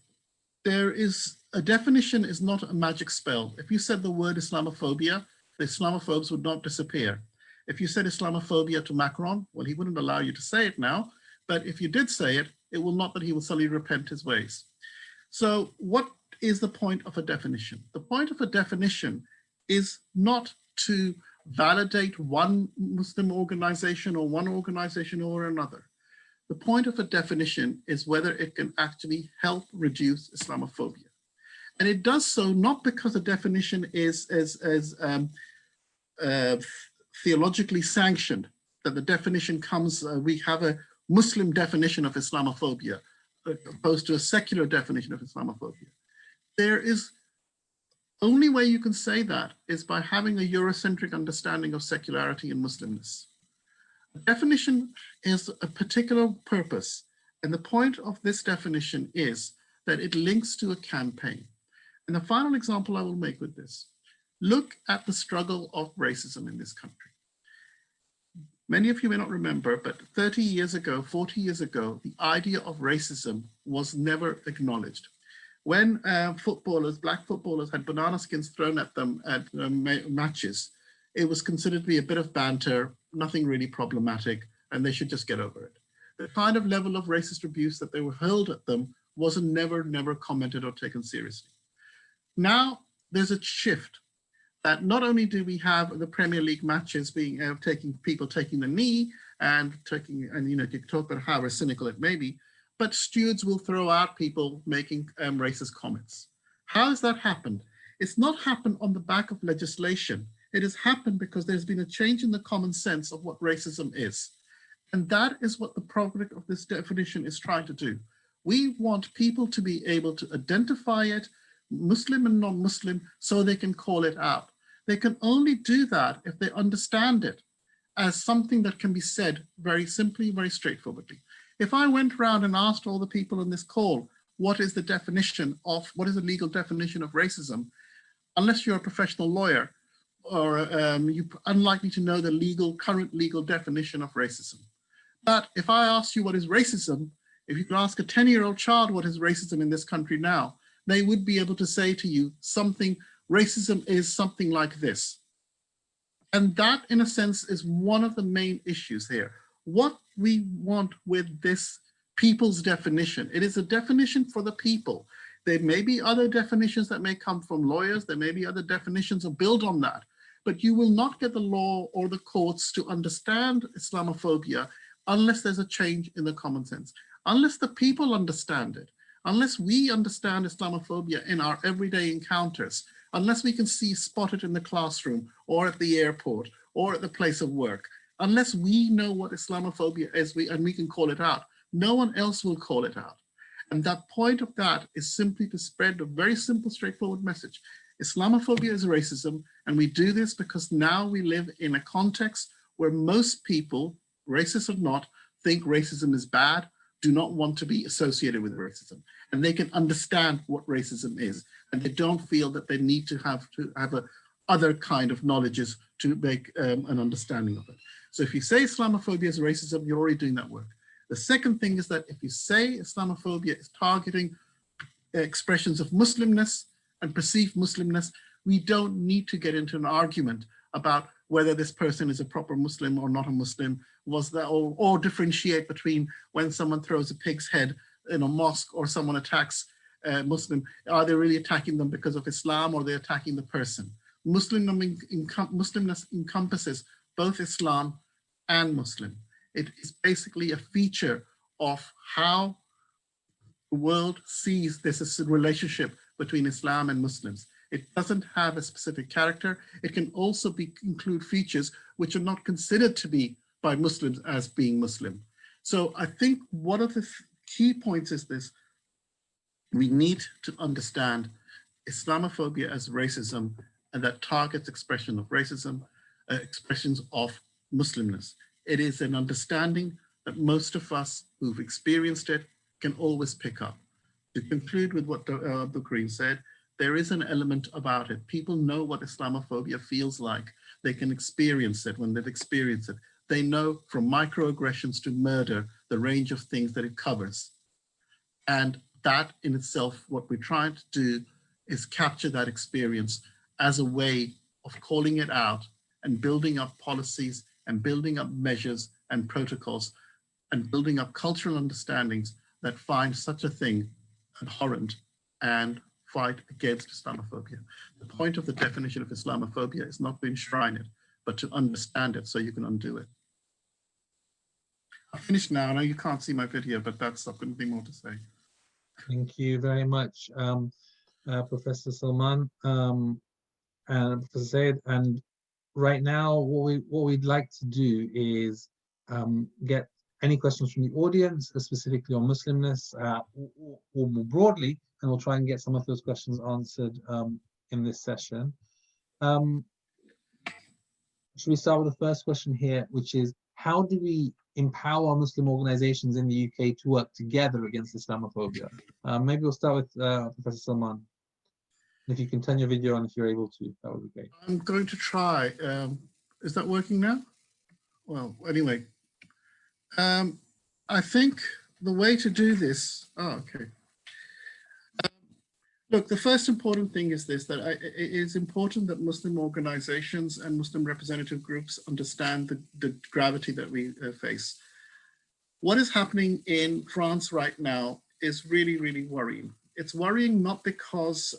a definition is not a magic spell. If you said the word Islamophobia, the Islamophobes would not disappear. If you said Islamophobia to Macron, well, he wouldn't allow you to say it now, but if you did say it, it will not that he will suddenly repent his ways. So what is the point of a definition? The point of a definition is not to validate one Muslim organization or another. The point of a definition is whether it can actually help reduce Islamophobia. And it does so not because a definition is theologically sanctioned, that the definition comes, we have a Muslim definition of Islamophobia, opposed to a secular definition of Islamophobia. There is only way you can say that is by having a Eurocentric understanding of secularity and Muslimness. A definition is a particular purpose, and the point of this definition is that it links to a campaign. And the final example I will make with this, look at the struggle of racism in this country. Many of you may not remember, but 30 years ago, 40 years ago, the idea of racism was never acknowledged. When black footballers had banana skins thrown at them at matches, it was considered to be a bit of banter, nothing really problematic, and they should just get over it. The kind of level of racist abuse that they were hurled at them wasn't never commented or taken seriously. Now there's a shift that not only do we have the Premier League matches being people taking the knee and you know, you talk about how cynical it may be, but stewards will throw out people making racist comments. How has that happened? It's not happened on the back of legislation. It has happened because there's been a change in the common sense of what racism is. And that is what the product of this definition is trying to do. We want people to be able to identify it, Muslim and non-Muslim, so they can call it out. They can only do that if they understand it as something that can be said very simply, very straightforwardly. If I went around and asked all the people on this call, what is the legal definition of racism? Unless you're a professional lawyer, or you're unlikely to know the current legal definition of racism. But if I asked you what is racism, if you could ask a 10-year-old child what is racism in this country now, they would be able to say to you racism is something like this. And that, in a sense, is one of the main issues here. What we want with this people's definition, it is a definition for the people. There may be other definitions that may come from lawyers, there may be other definitions or build on that, but you will not get the law or the courts to understand Islamophobia unless there's a change in the common sense, unless the people understand it, unless we understand Islamophobia in our everyday encounters, unless we can spot it in the classroom or at the airport or at the place of work, unless we know what Islamophobia is and we can call it out, no one else will call it out. And that point of that is simply to spread a very simple, straightforward message. Islamophobia is racism, and we do this because now we live in a context where most people, racist or not, think racism is bad, do not want to be associated with racism, and they can understand what racism is, and they don't feel that they need to have a other kind of knowledges to make an understanding of it. So if you say Islamophobia is racism, you're already doing that work. The second thing is that if you say Islamophobia is targeting expressions of Muslimness and perceived Muslimness, we don't need to get into an argument about whether this person is a proper Muslim or not a Muslim, or differentiate between when someone throws a pig's head in a mosque or someone attacks a Muslim. Are they really attacking them because of Islam, or are they attacking the person? Muslimness encompasses both Islam and Muslim. It is basically a feature of how the world sees this as a relationship between Islam and Muslims. It doesn't have a specific character. It can also include features which are not considered to be by Muslims as being Muslim. So I think one of the key points is this: we need to understand Islamophobia as racism, and that targets expression of racism, expressions of Muslimness. It is an understanding that most of us who've experienced it can always pick up. To conclude with what Abdul Karim said, there is an element about it. People know what Islamophobia feels like. They can experience it when they've experienced it. They know from microaggressions to murder, the range of things that it covers. And that in itself, what we're trying to do is capture that experience as a way of calling it out and building up policies and building up measures and protocols and building up cultural understandings that find such a thing abhorrent and fight against Islamophobia. The point of the definition of Islamophobia is not to enshrine it, but to understand it so you can undo it. I've finished now. I know you can't see my video, but I've got nothing more to say. Thank you very much, Professor Salman and Professor Zaid. And right now, what we'd like to do is get any questions from the audience, specifically on Muslimness, or more broadly, and we'll try and get some of those questions answered in this session. Should we start with the first question here, which is, how do we empower Muslim organizations in the UK to work together against Islamophobia? Maybe we'll start with Professor Salman. If you can turn your video on if you're able to, that would be great. I'm going to try. Is that working now? Well, anyway, I think the way to do this, okay. Look, the first important thing is this, that it is important that Muslim organizations and Muslim representative groups understand the gravity that we face. What is happening in France right now is really, really worrying. It's worrying not because,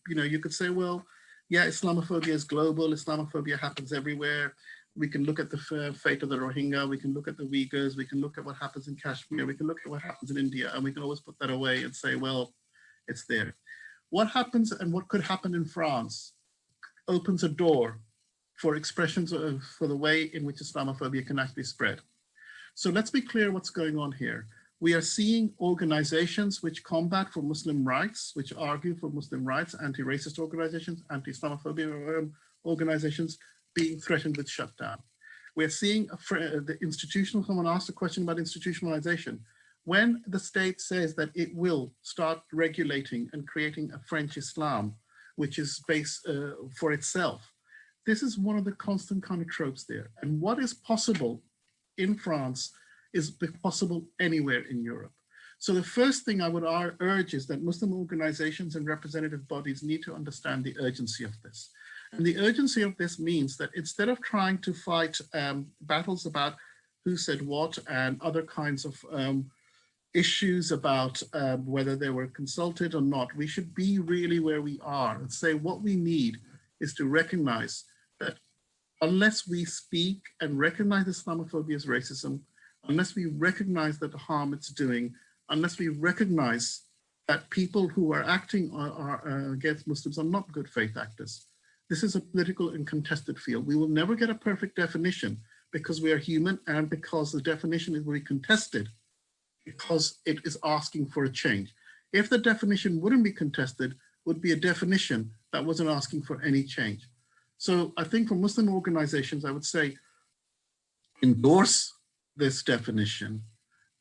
you could say, well, yeah, Islamophobia is global, Islamophobia happens everywhere. We can look at the fate of the Rohingya, we can look at the Uyghurs, we can look at what happens in Kashmir, we can look at what happens in India, and we can always put that away and say, well, it's there. What happens and what could happen in France opens a door for expressions for the way in which Islamophobia can actually spread. So let's be clear what's going on here. We are seeing organizations which combat for Muslim rights, which argue for Muslim rights, anti-racist organizations, anti-Islamophobia organizations being threatened with shutdown. We're seeing the institutional, someone asked a question about institutionalization. When the state says that it will start regulating and creating a French Islam, which is based for itself, this is one of the constant kind of tropes there. And what is possible in France is possible anywhere in Europe. So the first thing I would urge is that Muslim organizations and representative bodies need to understand the urgency of this. And the urgency of this means that instead of trying to fight battles about who said what and other kinds of issues about whether they were consulted or not, we should be really where we are and say what we need is to recognize that unless we speak and recognize Islamophobia as racism, unless we recognize that the harm it's doing, unless we recognize that people who are acting against Muslims are not good faith actors, this is a political and contested field. We will never get a perfect definition because we are human and because the definition is very contested because it is asking for a change. If the definition wouldn't be contested, would be a definition that wasn't asking for any change. So I think for Muslim organizations, I would say endorse this definition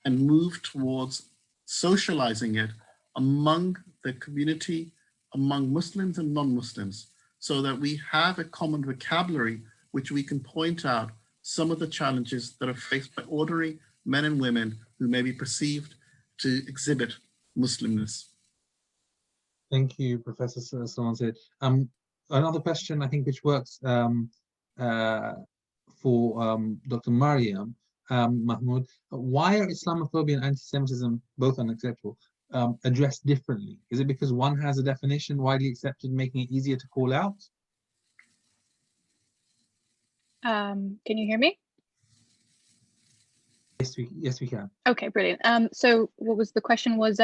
and move towards socializing it among the community, among Muslims and non-Muslims, so that we have a common vocabulary which we can point out some of the challenges that are faced by ordinary men and women who may be perceived to exhibit Muslimness. Thank you, Professor Salman. Another question, I think, which works for Dr. Maryyum Mehmood. Why are Islamophobia and anti-Semitism both unacceptable, addressed differently? Is it because one has a definition widely accepted, making it easier to call out? Can you hear me? Yes, we can. Okay, brilliant. So what was the question was,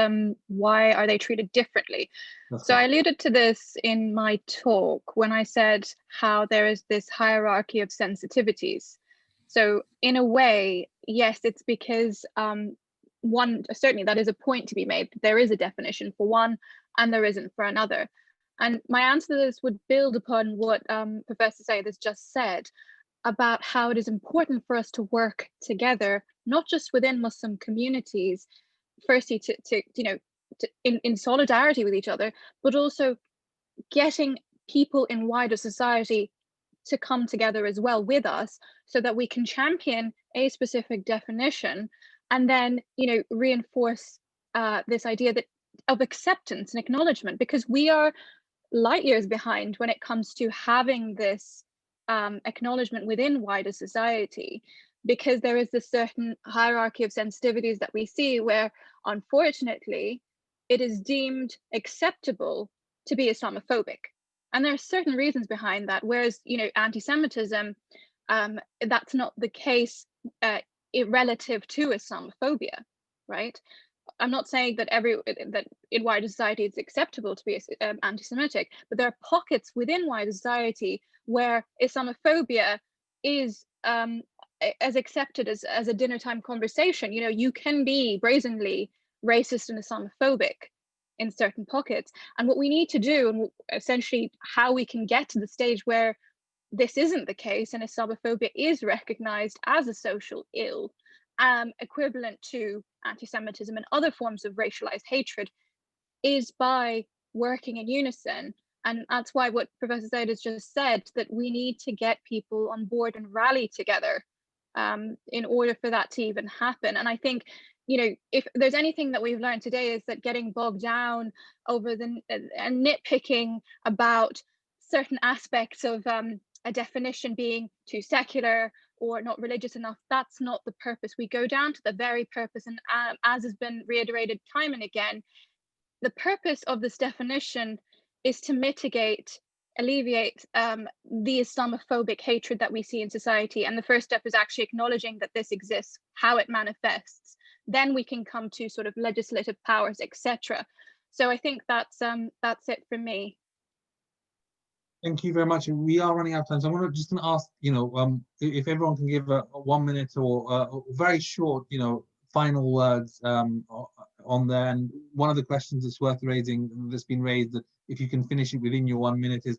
why are they treated differently? That's So right. I alluded to this in my talk when I said how there is this hierarchy of sensitivities. So in a way, yes, it's because one, certainly that is a point to be made. There is a definition for one and there isn't for another. And my answer to this would build upon what Professor Said has just said about how it is important for us to work together, not just within Muslim communities, firstly in solidarity with each other, but also getting people in wider society to come together as well with us so that we can champion a specific definition and then reinforce this idea of acceptance and acknowledgement, because we are light years behind when it comes to having this acknowledgement within wider society, because there is this certain hierarchy of sensitivities that we see where unfortunately it is deemed acceptable to be Islamophobic. And there are certain reasons behind that, whereas anti-Semitism, that's not the case relative to Islamophobia, right? I'm not saying that that in wider society it's acceptable to be anti-Semitic, but there are pockets within wider society where Islamophobia is as accepted as a dinner time conversation. You can be brazenly racist and Islamophobic in certain pockets. And what we need to do, and essentially how we can get to the stage where this isn't the case and Islamophobia is recognized as a social ill, equivalent to anti-Semitism and other forms of racialized hatred, is by working in unison. And that's why what Professor Zaid has just said, that we need to get people on board and rally together in order for that to even happen. And I think, if there's anything that we've learned today, is that getting bogged down over and nitpicking about certain aspects of a definition being too secular or not religious enough, that's not the purpose. We go down to the very purpose, and as has been reiterated time and again, the purpose of this definition is to alleviate the Islamophobic hatred that we see in society. And the first step is actually acknowledging that this exists, how it manifests. Then we can come to sort of legislative powers, etc. So I think that's it from me. Thank you very much. We are running out of time, so I'm just going to ask, if everyone can give a 1 minute or a very short, final words on there. And one of the questions that's worth raising, that's been raised, that if you can finish it within your 1 minute, is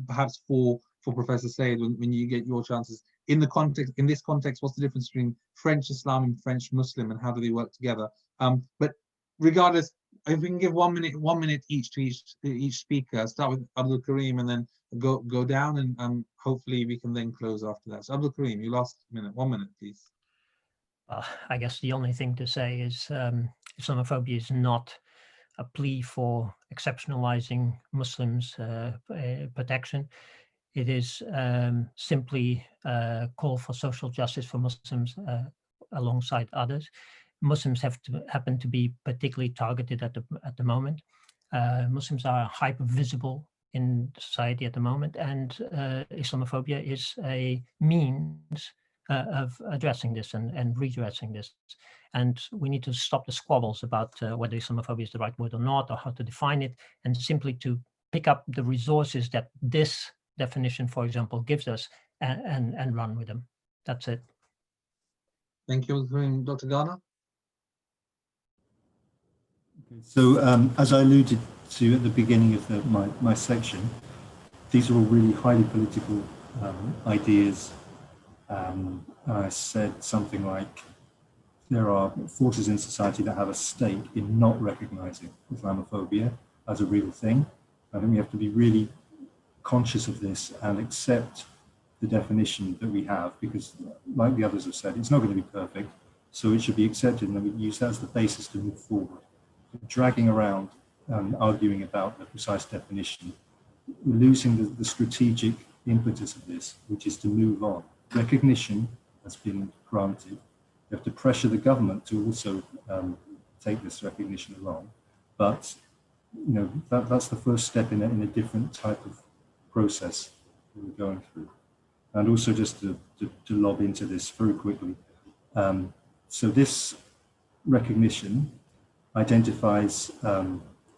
perhaps for Professor Said, when you get your chances. In this context, what's the difference between French Islam and French Muslim, and how do they work together? But regardless, if we can give 1 minute each to each speaker, start with Abdul Karim and then go down, and hopefully we can then close after that. So Abdul Karim, you last minute, 1 minute, please. I guess the only thing to say is Islamophobia is not a plea for exceptionalizing Muslims' protection. It is simply a call for social justice for Muslims alongside others. Muslims happen to be particularly targeted at the moment. Muslims are hyper visible in society at the moment, and Islamophobia is a means of addressing this and redressing this. And we need to stop the squabbles about whether Islamophobia is the right word or not, or how to define it, and simply to pick up the resources that this definition, for example, gives us and run with them. That's it. Thank you, Dr. Garner. So as I alluded to at the beginning of my section, these are all really highly political ideas. I said something like, there are forces in society that have a stake in not recognizing Islamophobia as a real thing. I think we have to be really conscious of this and accept the definition that we have, because like the others have said, it's not going to be perfect, so it should be accepted, and then we use that as the basis to move forward. Dragging around and arguing about the precise definition, we're losing the strategic impetus of this, which is to move on. Recognition has been granted. You have to pressure the government to also take this recognition along, but that's the first step in a different type of process that we're going through. And also, just to lob into this very quickly, so this recognition identifies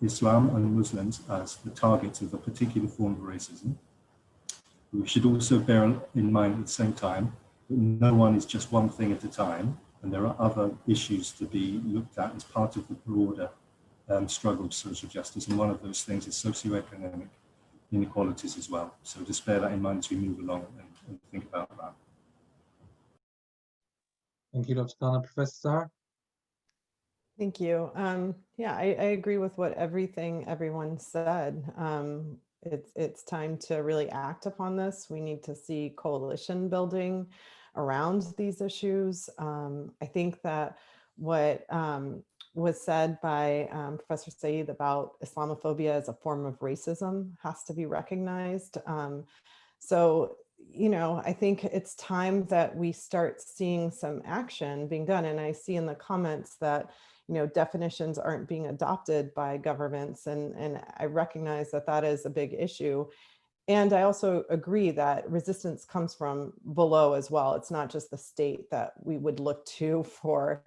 Islam and Muslims as the targets of a particular form of racism. We should also bear in mind at the same time that no one is just one thing at a time, and there are other issues to be looked at as part of the broader struggle for social justice, and one of those things is socioeconomic inequalities as well. So just bear that in mind as we move along and think about that. Thank you, Dr. Garner. Professor Sahar? Thank you. Yeah, I agree with what everyone said. It's time to really act upon this. We need to see coalition building around these issues. I think that what was said by Professor Said about Islamophobia as a form of racism has to be recognized. So, I think it's time that we start seeing some action being done. And I see in the comments that, definitions aren't being adopted by governments. And I recognize that that is a big issue. And I also agree that resistance comes from below as well. It's not just the state that we would look to for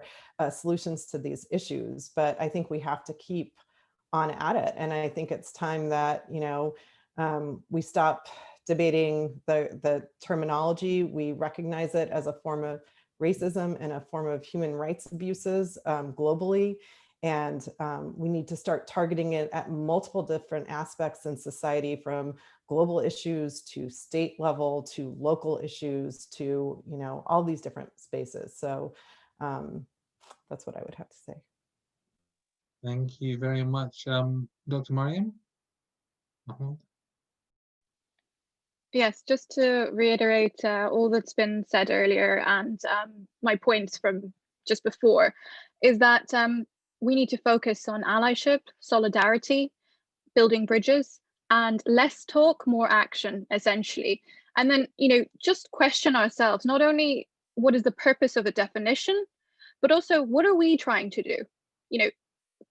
solutions to these issues, but I think we have to keep on at it. And I think it's time that, we stop debating the terminology. We recognize it as a form of racism and a form of human rights abuses globally. And we need to start targeting it at multiple different aspects in society, from global issues to state level to local issues to, all these different spaces. So that's what I would have to say. Thank you very much. Dr. Maryyum Mehmood? Yes, just to reiterate all that's been said earlier, and my points from just before, is that we need to focus on allyship, solidarity, building bridges, and less talk, more action, essentially. And then, just question ourselves, not only what is the purpose of a definition, but also what are we trying to do?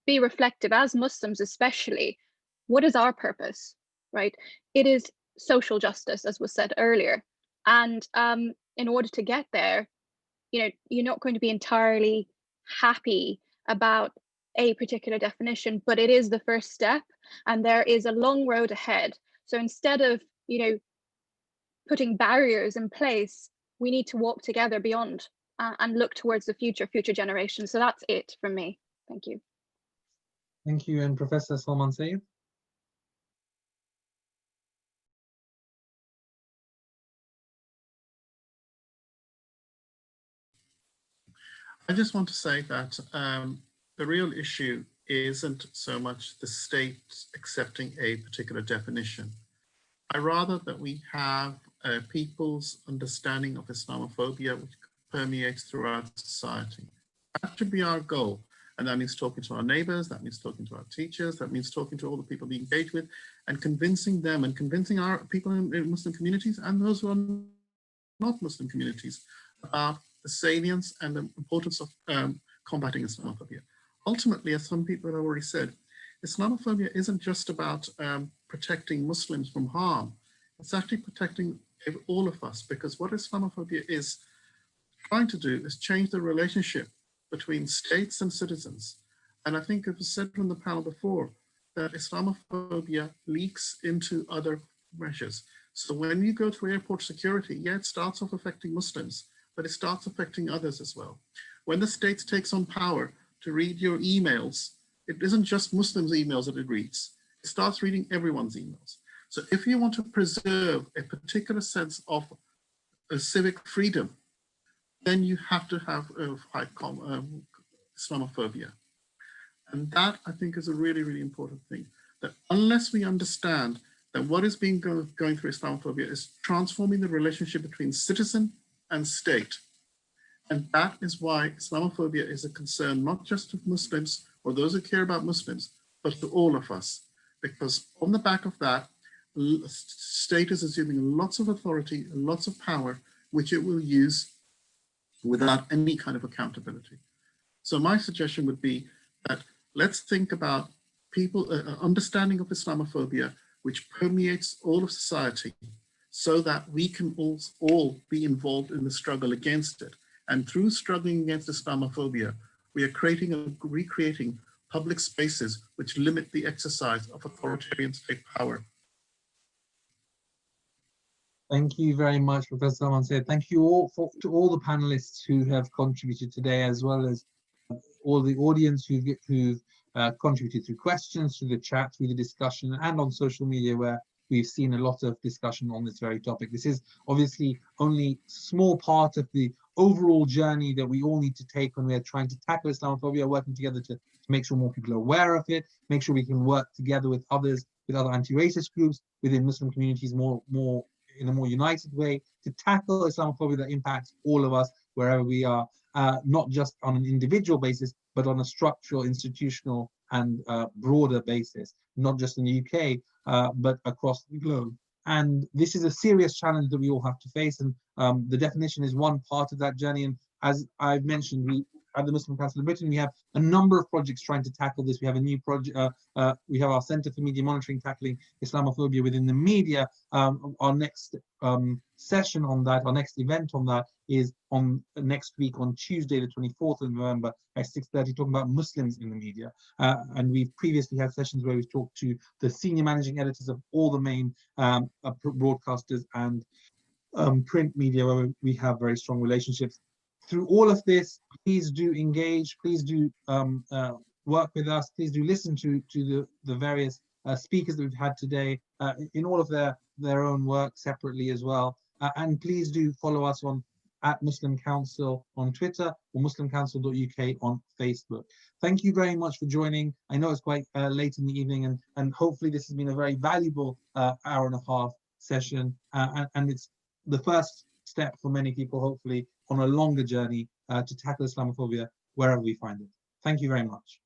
Be reflective as Muslims, especially. What is our purpose, right? It is social justice, as was said earlier. And in order to get there, you're not going to be entirely happy about a particular definition, but it is the first step, and there is a long road ahead So instead of, putting barriers in place, we need to walk together beyond and look towards the future generations. So that's it from me. Thank you. Thank you. And Professor Salman Saeed? I just want to say that the real issue isn't so much the state accepting a particular definition. I rather that we have people's understanding of Islamophobia which permeates throughout society. That should be our goal. And that means talking to our neighbors, that means talking to our teachers, that means talking to all the people we engage with and convincing them and convincing our people in Muslim communities and those who are not Muslim communities about the salience and the importance of combating Islamophobia. Ultimately, as some people have already said, Islamophobia isn't just about protecting Muslims from harm. It's actually protecting all of us, because what Islamophobia is trying to do is change the relationship between states and citizens. And I think it was said from the panel before that Islamophobia leaks into other measures. So when you go to airport security, yeah, it starts off affecting Muslims, but it starts affecting others as well. When the state takes on power to read your emails, it isn't just Muslims' emails that it reads. It starts reading everyone's emails. So if you want to preserve a particular sense of civic freedom, then you have to have Islamophobia. And that, I think, is a really, really important thing. That unless we understand that what is being going through Islamophobia is transforming the relationship between citizen and state. And that is why Islamophobia is a concern, not just of Muslims or those who care about Muslims, but to all of us. Because on the back of that, state is assuming lots of authority, lots of power, which it will use without any kind of accountability. So my suggestion would be that let's think about people, understanding of Islamophobia, which permeates all of society, so that we can all be involved in the struggle against it. And through struggling against Islamophobia, we are recreating public spaces which limit the exercise of authoritarian state power. Thank you very much, Professor Salman Saeed. Thank you all to all the panelists who have contributed today, as well as all the audience who've contributed through questions, through the chat, through the discussion, and on social media, where we've seen a lot of discussion on this very topic. This is obviously only a small part of the overall journey that we all need to take when we're trying to tackle Islamophobia, working together to make sure more people are aware of it, make sure we can work together with others, with other anti-racist groups within Muslim communities more in a more united way to tackle Islamophobia that impacts all of us wherever we are, not just on an individual basis, but on a structural, institutional, and broader basis, not just in the UK, but across the globe. And this is a serious challenge that we all have to face, and the definition is one part of that journey. And as I've mentioned, we at the Muslim Council of Britain, we have a number of projects trying to tackle this. We have a new project, we have our Centre for Media Monitoring tackling Islamophobia within the media. Our next session on that, our next event on that is on next week on Tuesday, the 24th of November at 6:30, talking about Muslims in the media. And we've previously had sessions where we've talked to the senior managing editors of all the main broadcasters and print media, where we have very strong relationships. Through all of this, please do engage, please do work with us, please do listen to the various speakers that we've had today in all of their own work separately as well. And please do follow us on @Muslim Council on Twitter or muslimcouncil.uk on Facebook. Thank you very much for joining. I know it's quite late in the evening, and hopefully this has been a very valuable hour and a half session, and it's the first step for many people, hopefully, on a longer journey to tackle Islamophobia wherever we find it. Thank you very much.